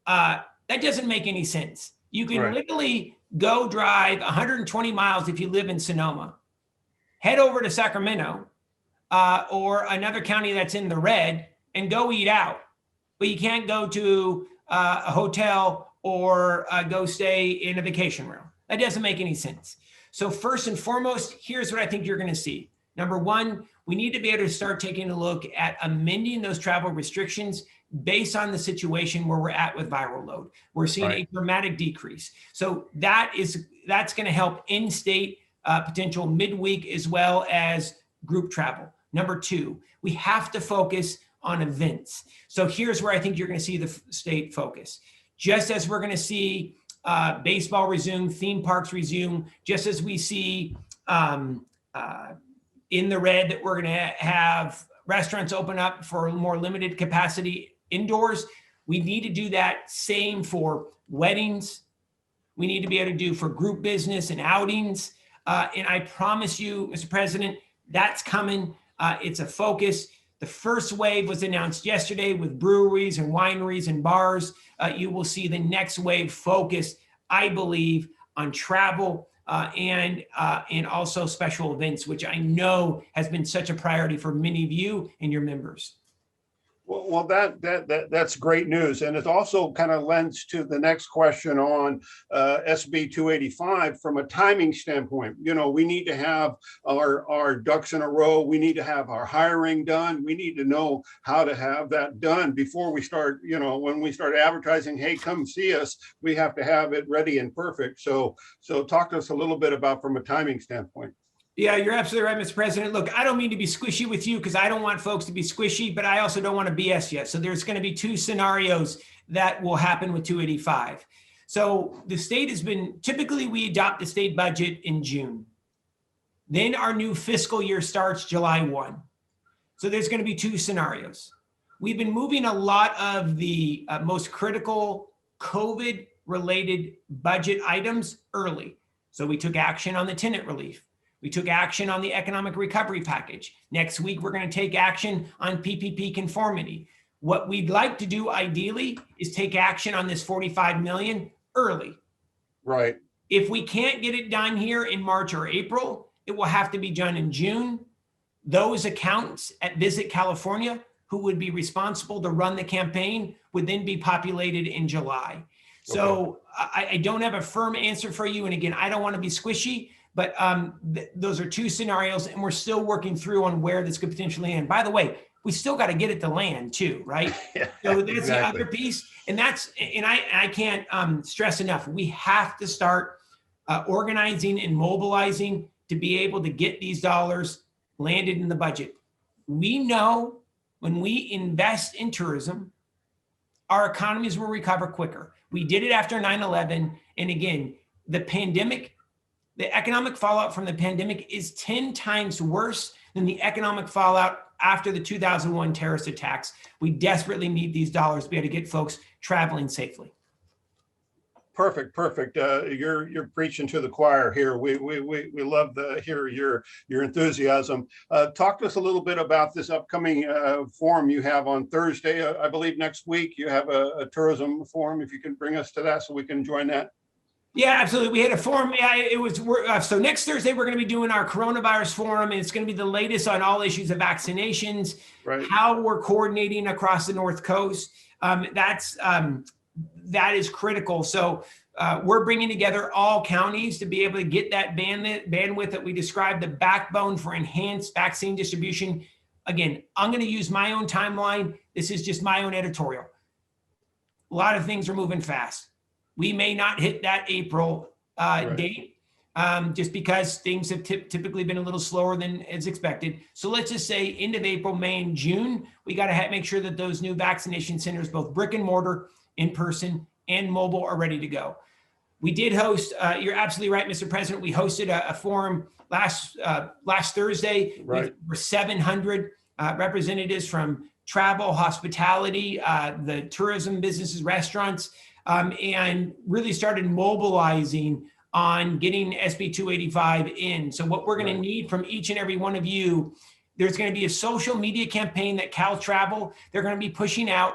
That doesn't make any sense. You can literally go drive 120 miles if you live in Sonoma, head over to Sacramento or another county that's in the red and go eat out. But you can't go to a hotel or go stay in a vacation room. That doesn't make any sense. So first and foremost, here's what I think you're going to see. Number one, we need to be able to start taking a look at amending those travel restrictions based on the situation where we're at with viral load. We're seeing a dramatic decrease. So that's going to help in-state potential midweek as well as group travel. Number two, we have to focus on events. So here's where I think you're going to see the state focus. Just as we're going to see baseball resume, theme parks resume, just as we see in the red that we're going to have restaurants open up for more limited capacity indoors, we need to do that same for weddings. We need to be able to do for group business and outings. And I promise you, Mr. President, that's coming. It's a focus. The first wave was announced yesterday with breweries and wineries and bars. You will see the next wave focus, I believe, on travel and also special events, which I know has been such a priority for many of you and your members. Well, that's great news, and it also kind of lends to the next question on SB 285 from a timing standpoint. We need to have our ducks in a row. We need to have our hiring done. We need to know how to have that done before we start. When we start advertising, hey, come see us, we have to have it ready and perfect. So talk to us a little bit about from a timing standpoint. Yeah, you're absolutely right, Mr. President. Look, I don't mean to be squishy with you because I don't want folks to be squishy, but I also don't want to BS yet. So there's going to be 2 scenarios that will happen with 285. So the state has been, typically we adopt the state budget in June. Then our new fiscal year starts July 1. So there's going to be 2 scenarios. We've been moving a lot of the most critical COVID-related budget items early. So we took action on the tenant relief. We took action on the economic recovery package. Next week, we're going to take action on PPP conformity. What we'd like to do ideally is take action on this 45 million early. Right. If we can't get it done here in March or April, it will have to be done in June. Those accounts at Visit California, who would be responsible to run the campaign, would then be populated in July. So I don't have a firm answer for you. And again, I don't want to be squishy. But those are 2 scenarios, and we're still working through on where this could potentially end. By the way, we still got to get it to land too, right? Yeah, so that's exactly. The other piece, and I can't stress enough. We have to start organizing and mobilizing to be able to get these dollars landed in the budget. We know when we invest in tourism, our economies will recover quicker. We did it after 9/11. And again, the pandemic, the economic fallout from the pandemic is 10 times worse than the economic fallout after the 2001 terrorist attacks. We desperately need these dollars to be able to get folks traveling safely. Perfect, perfect. You're preaching to the choir here. We love to hear your enthusiasm. Talk to us a little bit about this upcoming forum you have on Thursday. I believe next week you have a tourism forum. If you can bring us to that so we can join that. Yeah, absolutely. We had a forum. Yeah, it was so next Thursday we're going to be doing our coronavirus forum, and it's going to be the latest on all issues of vaccinations, right, how we're coordinating across the North Coast. That is critical. So we're bringing together all counties to be able to get that bandwidth that we described, the backbone for enhanced vaccine distribution. Again, I'm going to use my own timeline. This is just my own editorial. A lot of things are moving fast. We may not hit that April right, date just because things have typically been a little slower than as expected. So let's just say end of April, May, and June, we got to make sure that those new vaccination centers, both brick and mortar, in person, and mobile, are ready to go. We did host, you're absolutely right, Mr. President, we hosted a forum last Thursday right, with over 700 representatives from travel, hospitality, the tourism businesses, restaurants, and really started mobilizing on getting SB 285 in. So what we're going to need from each and every one of you, there's going to be a social media campaign that Cal Travel, they're going to be pushing out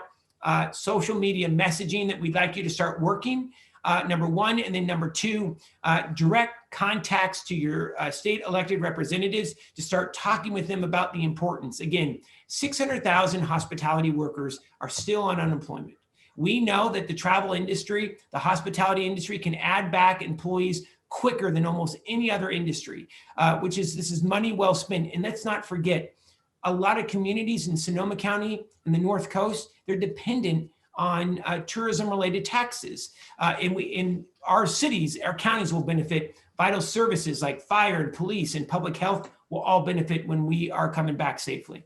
social media messaging that we'd like you to start working, number one. And then number two, direct contacts to your state elected representatives to start talking with them about the importance. Again, 600,000 hospitality workers are still on unemployment. We know that the travel industry, the hospitality industry, can add back employees quicker than almost any other industry, this is money well spent. And let's not forget, a lot of communities in Sonoma County and the North Coast, they're dependent on tourism-related taxes. In our cities, our counties will benefit. Vital services like fire and police and public health will all benefit when we are coming back safely.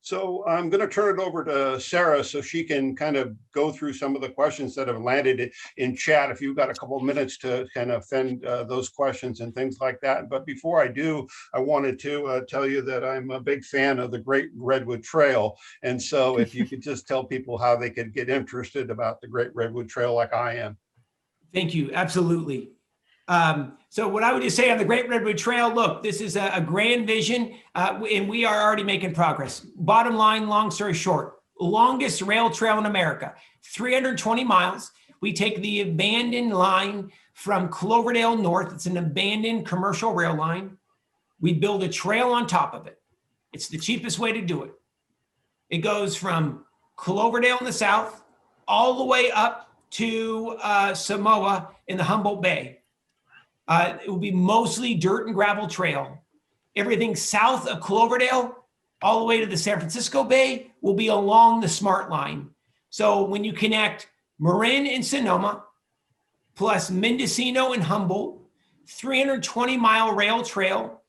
So I'm going to turn it over to Sarah so she can kind of go through some of the questions that have landed in chat. If you've got a couple of minutes to kind of fend those questions and things like that. But before I do, I wanted to tell you that I'm a big fan of the Great Redwood Trail. And so if you could just tell people how they could get interested about the Great Redwood Trail like I am. Thank you. Absolutely. So what I would just say on the Great Redwood Trail, look, this is a grand vision, and we are already making progress. Bottom line, long story short, longest rail trail in America, 320 miles. We take the abandoned line from Cloverdale North. It's an abandoned commercial rail line. We build a trail on top of it. It's the cheapest way to do it. It goes from Cloverdale in the south all the way up to Samoa in the Humboldt Bay. It will be mostly dirt and gravel trail. Everything south of Cloverdale, all the way to the San Francisco Bay, will be along the Smart Line. So when you connect Marin and Sonoma, plus Mendocino and Humboldt, 320-mile rail trail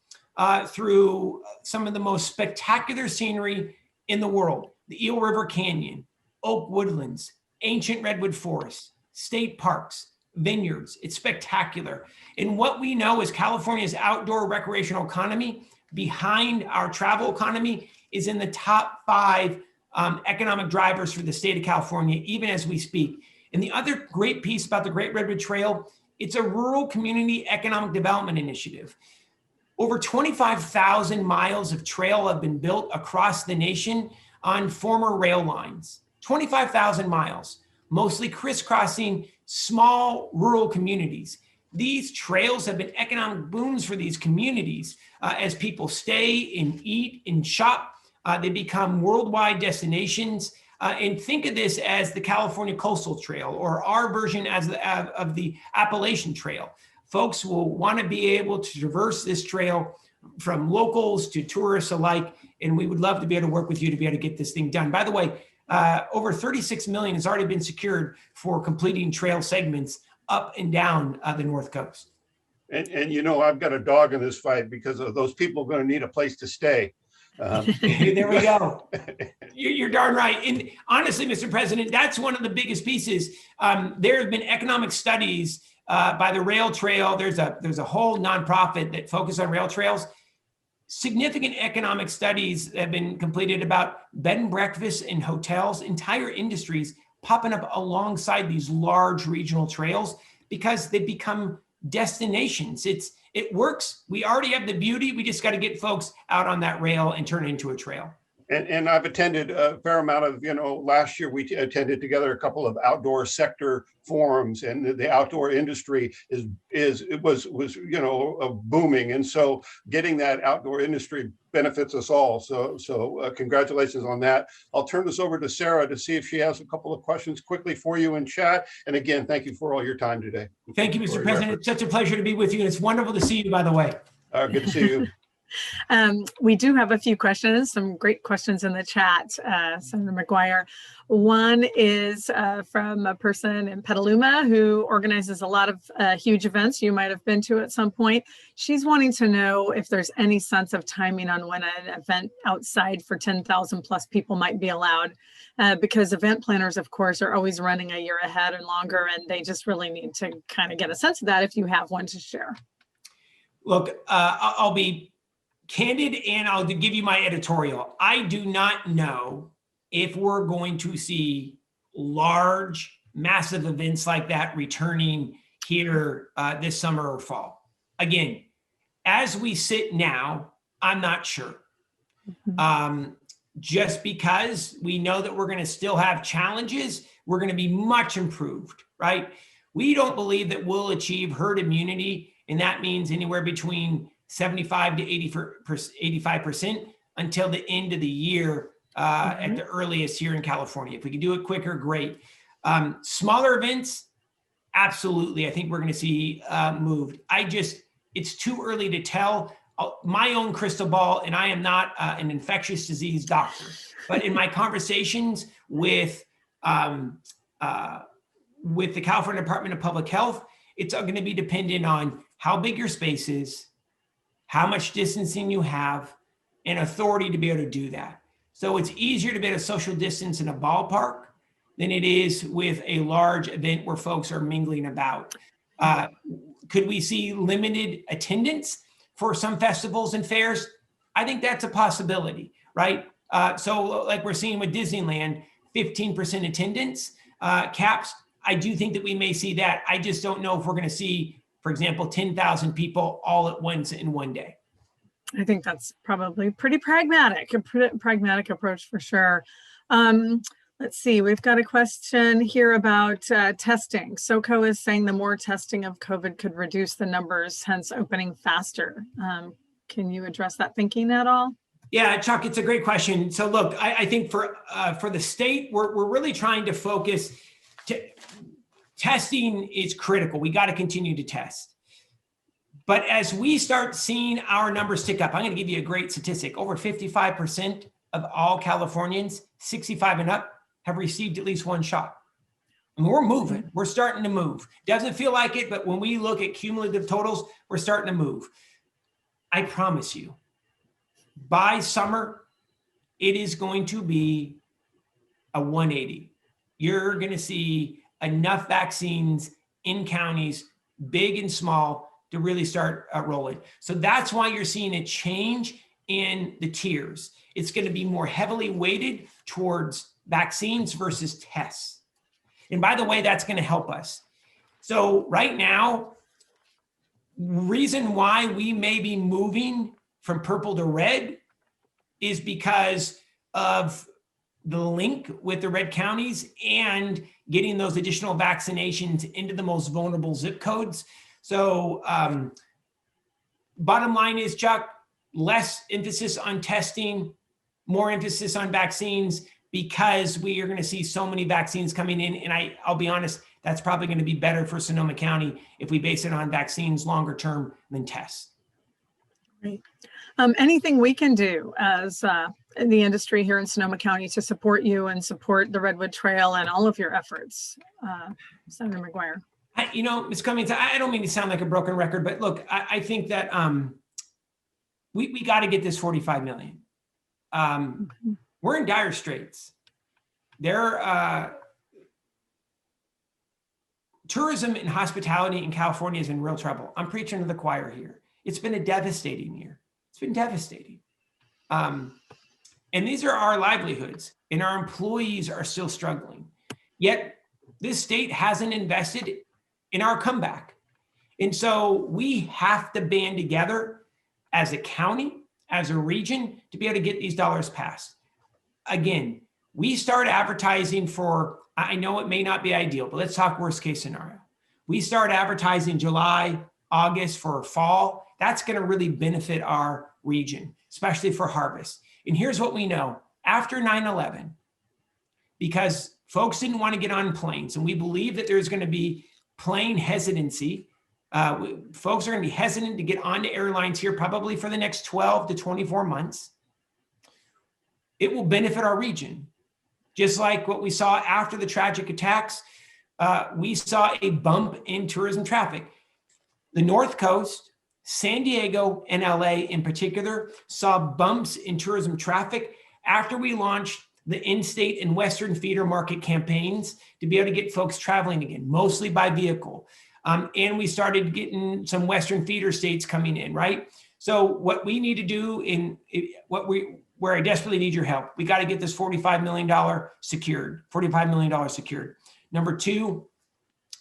through some of the most spectacular scenery in the world. The Eel River Canyon, oak woodlands, ancient redwood forests, state parks, vineyards. It's spectacular. And what we know is California's outdoor recreational economy, behind our travel economy, is in the top 5 economic drivers for the state of California, even as we speak. And the other great piece about the Great Redwood Trail, it's a rural community economic development initiative. Over 25,000 miles of trail have been built across the nation on former rail lines. 25,000 miles, mostly crisscrossing small rural communities. These trails have been economic booms for these communities. As people stay and eat and shop, they become worldwide destinations. And think of this as the California Coastal Trail, or our version of the Appalachian Trail. Folks will want to be able to traverse this trail from locals to tourists alike, and we would love to be able to work with you to be able to get this thing done. By the way, over 36 million has already been secured for completing trail segments up and down the North Coast. And you know, I've got a dog in this fight because of those people are going to need a place to stay. There we go. You're darn right. And honestly, Mr. President, that's one of the biggest pieces. There have been economic studies by the rail trail. There's a whole nonprofit that focuses on rail trails. Significant economic studies have been completed about bed and breakfasts and hotels, entire industries popping up alongside these large regional trails because they become destinations. It works. We already have the beauty. We just got to get folks out on that rail and turn it into a trail. And I've attended a fair amount of, last year we attended together a couple of outdoor sector forums, and the outdoor industry was booming. And so getting that outdoor industry benefits us all. So congratulations on that. I'll turn this over to Sarah to see if she has a couple of questions quickly for you in chat. And again, thank you for all your time today. Thank you, Mr. President. It's such a pleasure to be with you. And it's wonderful to see you, by the way. Good to see you. We do have a few questions, some great questions in the chat, Senator McGuire. One is from a person in Petaluma who organizes a lot of huge events you might have been to at some point. She's wanting to know if there's any sense of timing on when an event outside for 10,000 plus people might be allowed, because event planners, of course, are always running a year ahead and longer, and they just really need to kind of get a sense of that if you have one to share. Look, I'll be candid and I'll give you my editorial. I do not know if we're going to see large, massive events like that returning here this summer or fall. Again, as we sit now, I'm not sure. Just because we know that we're going to still have challenges, we're going to be much improved, right? We don't believe that we'll achieve herd immunity, and that means anywhere between 75 to 85% until the end of the year at the earliest here in California. If we can do it quicker, great. Smaller events, absolutely. I think we're going to see moved. It's too early to tell. My own crystal ball, and I am not an infectious disease doctor, but in my conversations with the California Department of Public Health, it's going to be dependent on how big your space is, how much distancing you have, and authority to be able to do that. So it's easier to be able to social distance in a ballpark than it is with a large event where folks are mingling about. Could we see limited attendance for some festivals and fairs? I think that's a possibility, right? So like we're seeing with Disneyland, 15% attendance caps. I do think that we may see that. I just don't know if we're going to see, for example, 10,000 people all at once in one day. I think that's probably pretty pragmatic, a pragmatic approach for sure. Let's see, we've got a question here about testing. SOCO is saying the more testing of COVID could reduce the numbers, hence opening faster. Can you address that thinking at all? Yeah, Chuck, it's a great question. So look, I think for the state, we're really trying to focus. Testing is critical. We got to continue to test. But as we start seeing our numbers tick up, I'm going to give you a great statistic. Over 55% of all Californians, 65 and up, have received at least one shot. And we're moving. We're starting to move. Doesn't feel like it, but when we look at cumulative totals, we're starting to move. I promise you, by summer, it is going to be a 180. You're going to see enough vaccines in counties, big and small, to really start rolling. So that's why you're seeing a change in the tiers. It's going to be more heavily weighted towards vaccines versus tests. And by the way, that's going to help us. So right now, reason why we may be moving from purple to red is because of the link with the red counties and getting those additional vaccinations into the most vulnerable zip codes. So bottom line is, Chuck, less emphasis on testing, more emphasis on vaccines, because we are going to see so many vaccines coming in. And I'll be honest, that's probably going to be better for Sonoma County if we base it on vaccines longer term than tests. Great. Anything we can do as the industry here in Sonoma County to support you and support the Redwood Trail and all of your efforts, Senator McGuire? Ms. Cummings, I don't mean to sound like a broken record, but look, I think that we got to get this $45 million. We're in dire straits. Tourism and hospitality in California is in real trouble. I'm preaching to the choir here. It's been a devastating year. It's been devastating. And these are our livelihoods, and our employees are still struggling. Yet this state hasn't invested in our comeback. And so we have to band together as a county, as a region, to be able to get these dollars passed. Again, we start advertising for, I know it may not be ideal, but let's talk worst case scenario. We start advertising July, August for fall. That's going to really benefit our region, especially for harvest. And here's what we know. After 9/11, because folks didn't want to get on planes, and we believe that there's going to be plane hesitancy, folks are going to be hesitant to get onto airlines here probably for the next 12 to 24 months. It will benefit our region. Just like what we saw after the tragic attacks, we saw a bump in tourism traffic. The North Coast, San Diego, and LA in particular saw bumps in tourism traffic after we launched the in-state and Western feeder market campaigns to be able to get folks traveling again, mostly by vehicle. And we started getting some Western feeder states coming in, right? So what we need to do where I desperately need your help, we got to get this $45 million secured. Number two,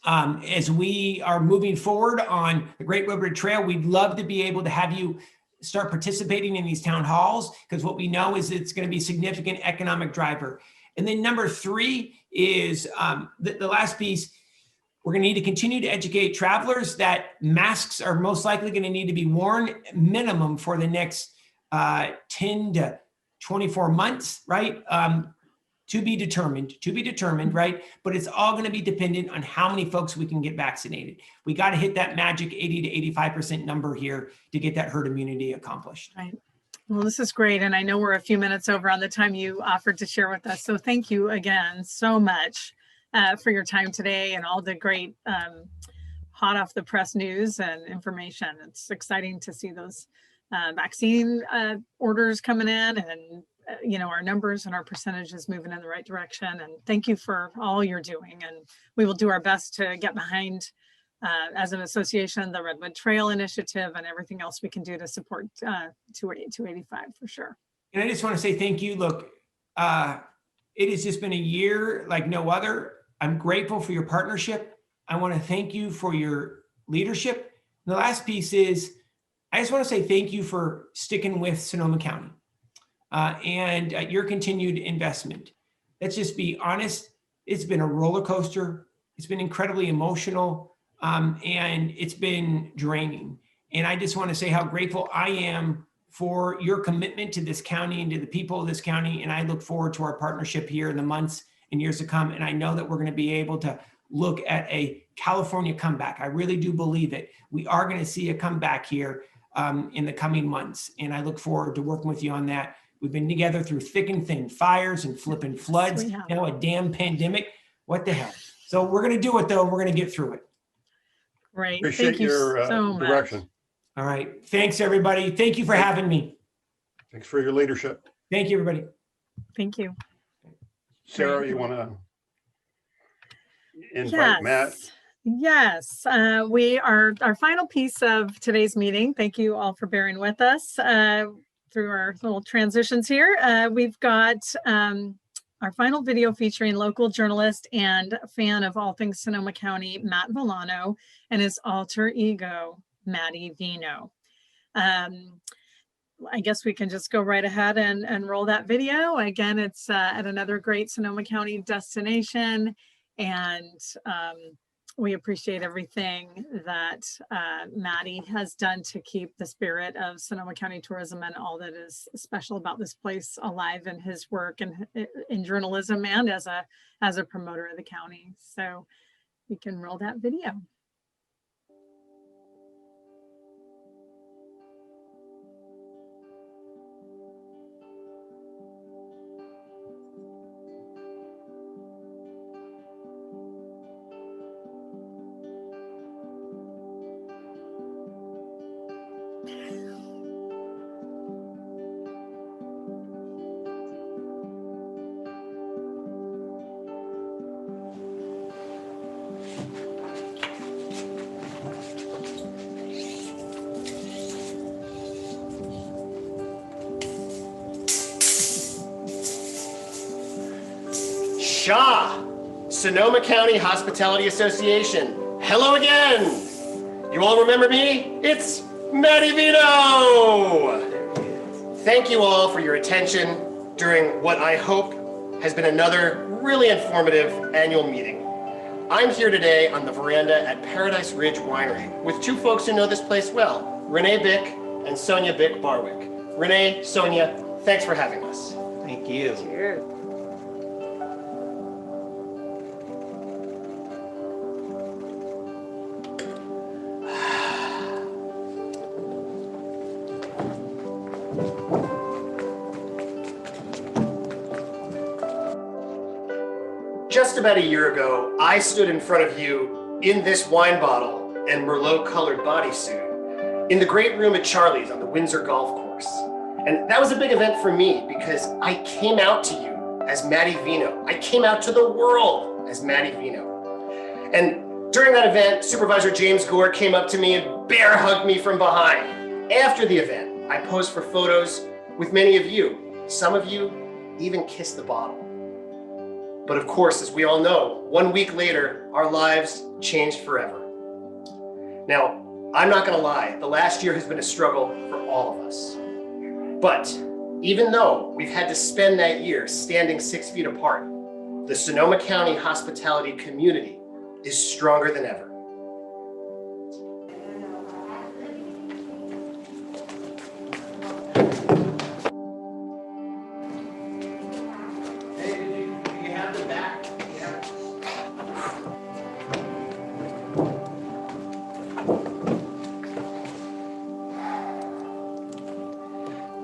as we are moving forward on the Great Woodward Trail, we'd love to be able to have you start participating in these town halls, because what we know is it's going to be a significant economic driver. And then number three is the last piece. We're going to need to continue to educate travelers that masks are most likely going to need to be worn minimum for the next 10 to 24 months, right? To be determined, right? But it's all going to be dependent on how many folks we can get vaccinated. We got to hit that magic 80 to 85% number here to get that herd immunity accomplished. Right. Well, this is great. And I know we're a few minutes over on the time you offered to share with us. So thank you again so much for your time today and all the great hot off the press news and information. It's exciting to see those vaccine orders coming in, and our numbers and our percentages moving in the right direction. And thank you for all you're doing. And we will do our best to get behind, as an association, the Redwood Trail Initiative and everything else we can do to support 285 for sure. And I just want to say thank you. Look, it has just been a year like no other. I'm grateful for your partnership. I want to thank you for your leadership. And the last piece is, I just want to say thank you for sticking with Sonoma County and your continued investment. Let's just be honest. It's been a roller coaster. It's been incredibly emotional, and it's been draining. And I just want to say how grateful I am for your commitment to this county and to the people of this county. And I look forward to our partnership here in the months and years to come. And I know that we're going to be able to look at a California comeback. I really do believe it. We are going to see a comeback here in the coming months. And I look forward to working with you on that. We've been together through thick and thin, fires and flipping floods, now a damn pandemic. What the hell? So we're going to do it, though. We're going to get through it. Great. Appreciate Thank you your so direction. much. All right. Thanks, everybody. Thank you for having me. Thanks for your leadership. Thank you, everybody. Thank you. Sarah, you want to invite Matt? Yes, our final piece of today's meeting. Thank you all for bearing with us through our little transitions here. We've got our final video featuring local journalist and fan of all things Sonoma County, Matt Villano, and his alter ego, Maddie Vino. I guess we can just go right ahead and roll that video. Again, it's at another great Sonoma County destination, and we appreciate everything that Maddie has done to keep the spirit of Sonoma County tourism and all that is special about this place alive in his work and in journalism and as a promoter of the county. So we can roll that video. SCHA, Sonoma County Hospitality Association. Hello again. You all remember me? It's Matty Vino. Thank you all for your attention during what I hope has been another really informative annual meeting. I'm here today on the veranda at Paradise Ridge Winery with two folks who know this place well, Renee Bick and Sonia Bick Barwick. Renee, Sonia, thanks for having us. Thank you. Cheers. Just about a year ago, I stood in front of you in this wine bottle and Merlot-colored bodysuit in the great room at Charlie's on the Windsor Golf Course. And that was a big event for me because I came out to you as Matty Vino. I came out to the world as Matty Vino. And during that event, Supervisor James Gore came up to me and bear hugged me from behind. After the event, I posed for photos with many of you. Some of you even kissed the bottle. But of course, as we all know, 1 week later, our lives changed forever. Now, I'm not gonna lie, the last year has been a struggle for all of us. But even though we've had to spend that year standing 6 feet apart, the Sonoma County hospitality community is stronger than ever.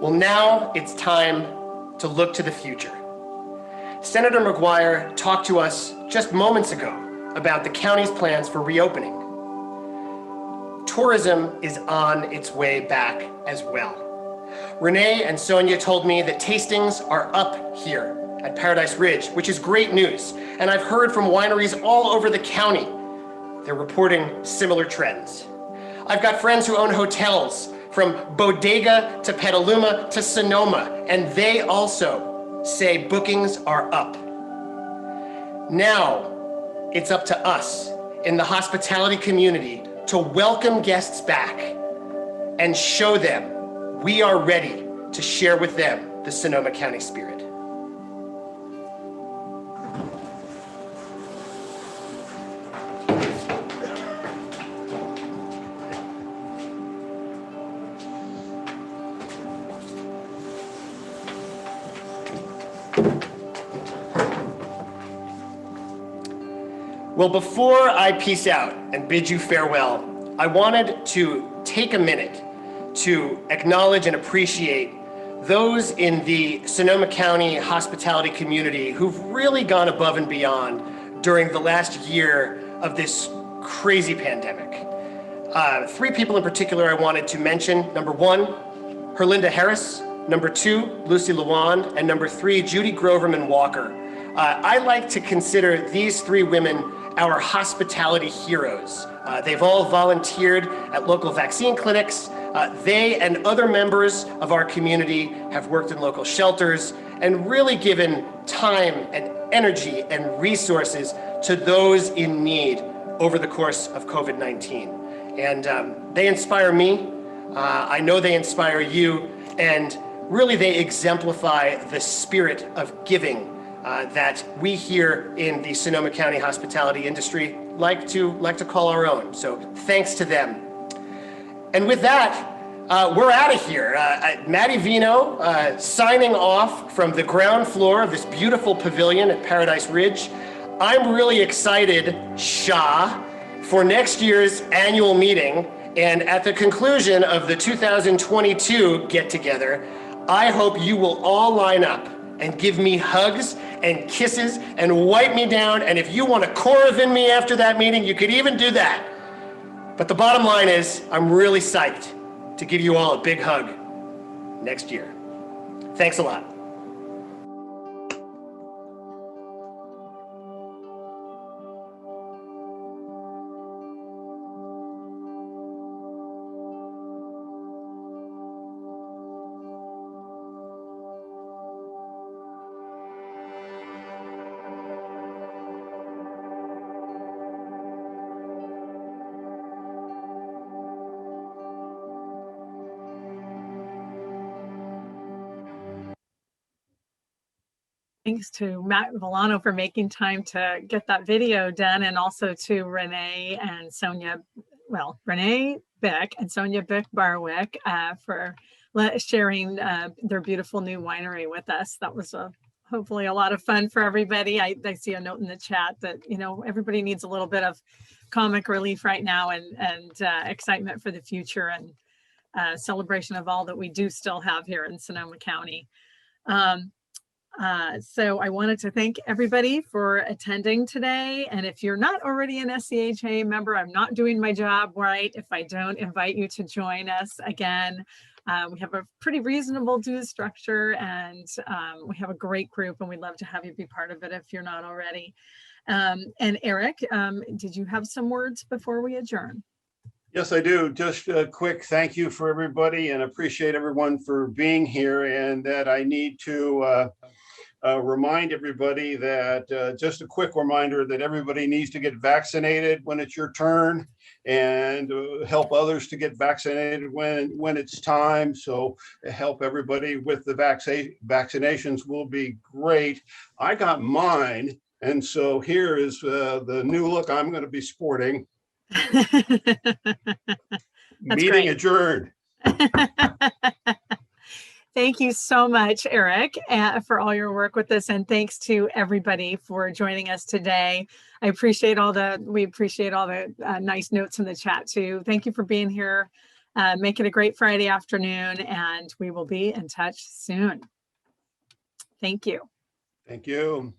Well, now it's time to look to the future. Senator McGuire talked to us just moments ago about the county's plans for reopening. Tourism is on its way back as well. Renee and Sonia told me that tastings are up here at Paradise Ridge, which is great news. And I've heard from wineries all over the county. They're reporting similar trends. I've got friends who own hotels from Bodega to Petaluma to Sonoma, and they also say bookings are up. Now, it's up to us in the hospitality community to welcome guests back and show them we are ready to share with them the Sonoma County spirit. Well, before I peace out and bid you farewell, I wanted to take a minute to acknowledge and appreciate those in the Sonoma County hospitality community who've really gone above and beyond during the last year of this crazy pandemic. 3 people in particular I wanted to mention. Number 1, Herlinda Harris. Number 2, Lucy Lewan. And number 3, Judy Groverman Walker. I like to consider these 3 women our hospitality heroes. They've all volunteered at local vaccine clinics. They and other members of our community have worked in local shelters and really given time and energy and resources to those in need over the course of COVID-19. And they inspire me. I know they inspire you, and really they exemplify the spirit of giving that we here in the Sonoma County hospitality industry like to call our own. So thanks to them. And with that, we're out of here. Matty Vino signing off from the ground floor of this beautiful pavilion at Paradise Ridge. I'm really excited, SCHA, for next year's annual meeting. And at the conclusion of the 2022 get-together, I hope you will all line up and give me hugs and kisses and wipe me down. And if you want to Coravin me after that meeting, you could even do that. But the bottom line is, I'm really psyched to give you all a big hug next year. Thanks a lot. Thanks to Matt Villano for making time to get that video done, and also to Renee and Sonia, well, Renee Bick and Sonia Bick Barwick for sharing their beautiful new winery with us. That was hopefully a lot of fun for everybody. I see a note in the chat that, you know, everybody needs a little bit of comic relief right now, and excitement for the future, and celebration of all that we do still have here in Sonoma County. So I wanted to thank everybody for attending today. And if you're not already an SCHA member, I'm not doing my job right if I don't invite you to join us again. We have a pretty reasonable dues structure, and we have a great group, and we'd love to have you be part of it if you're not already. And Eric, did you have some words before we adjourn? Yes, I do. Just a quick thank you for everybody, and appreciate everyone for being here. And that I need to remind everybody that just a quick reminder that everybody needs to get vaccinated when it's your turn, and help others to get vaccinated when it's time. So help everybody with the vaccinations will be great. I got mine, and so here is the new look I'm going to be sporting. Meeting great. Adjourned. Thank you so much, Eric, for all your work with this, and thanks to everybody for joining us today. We appreciate all the nice notes in the chat too. Thank you for being here. Make it a great Friday afternoon, and we will be in touch soon. Thank you. Thank you.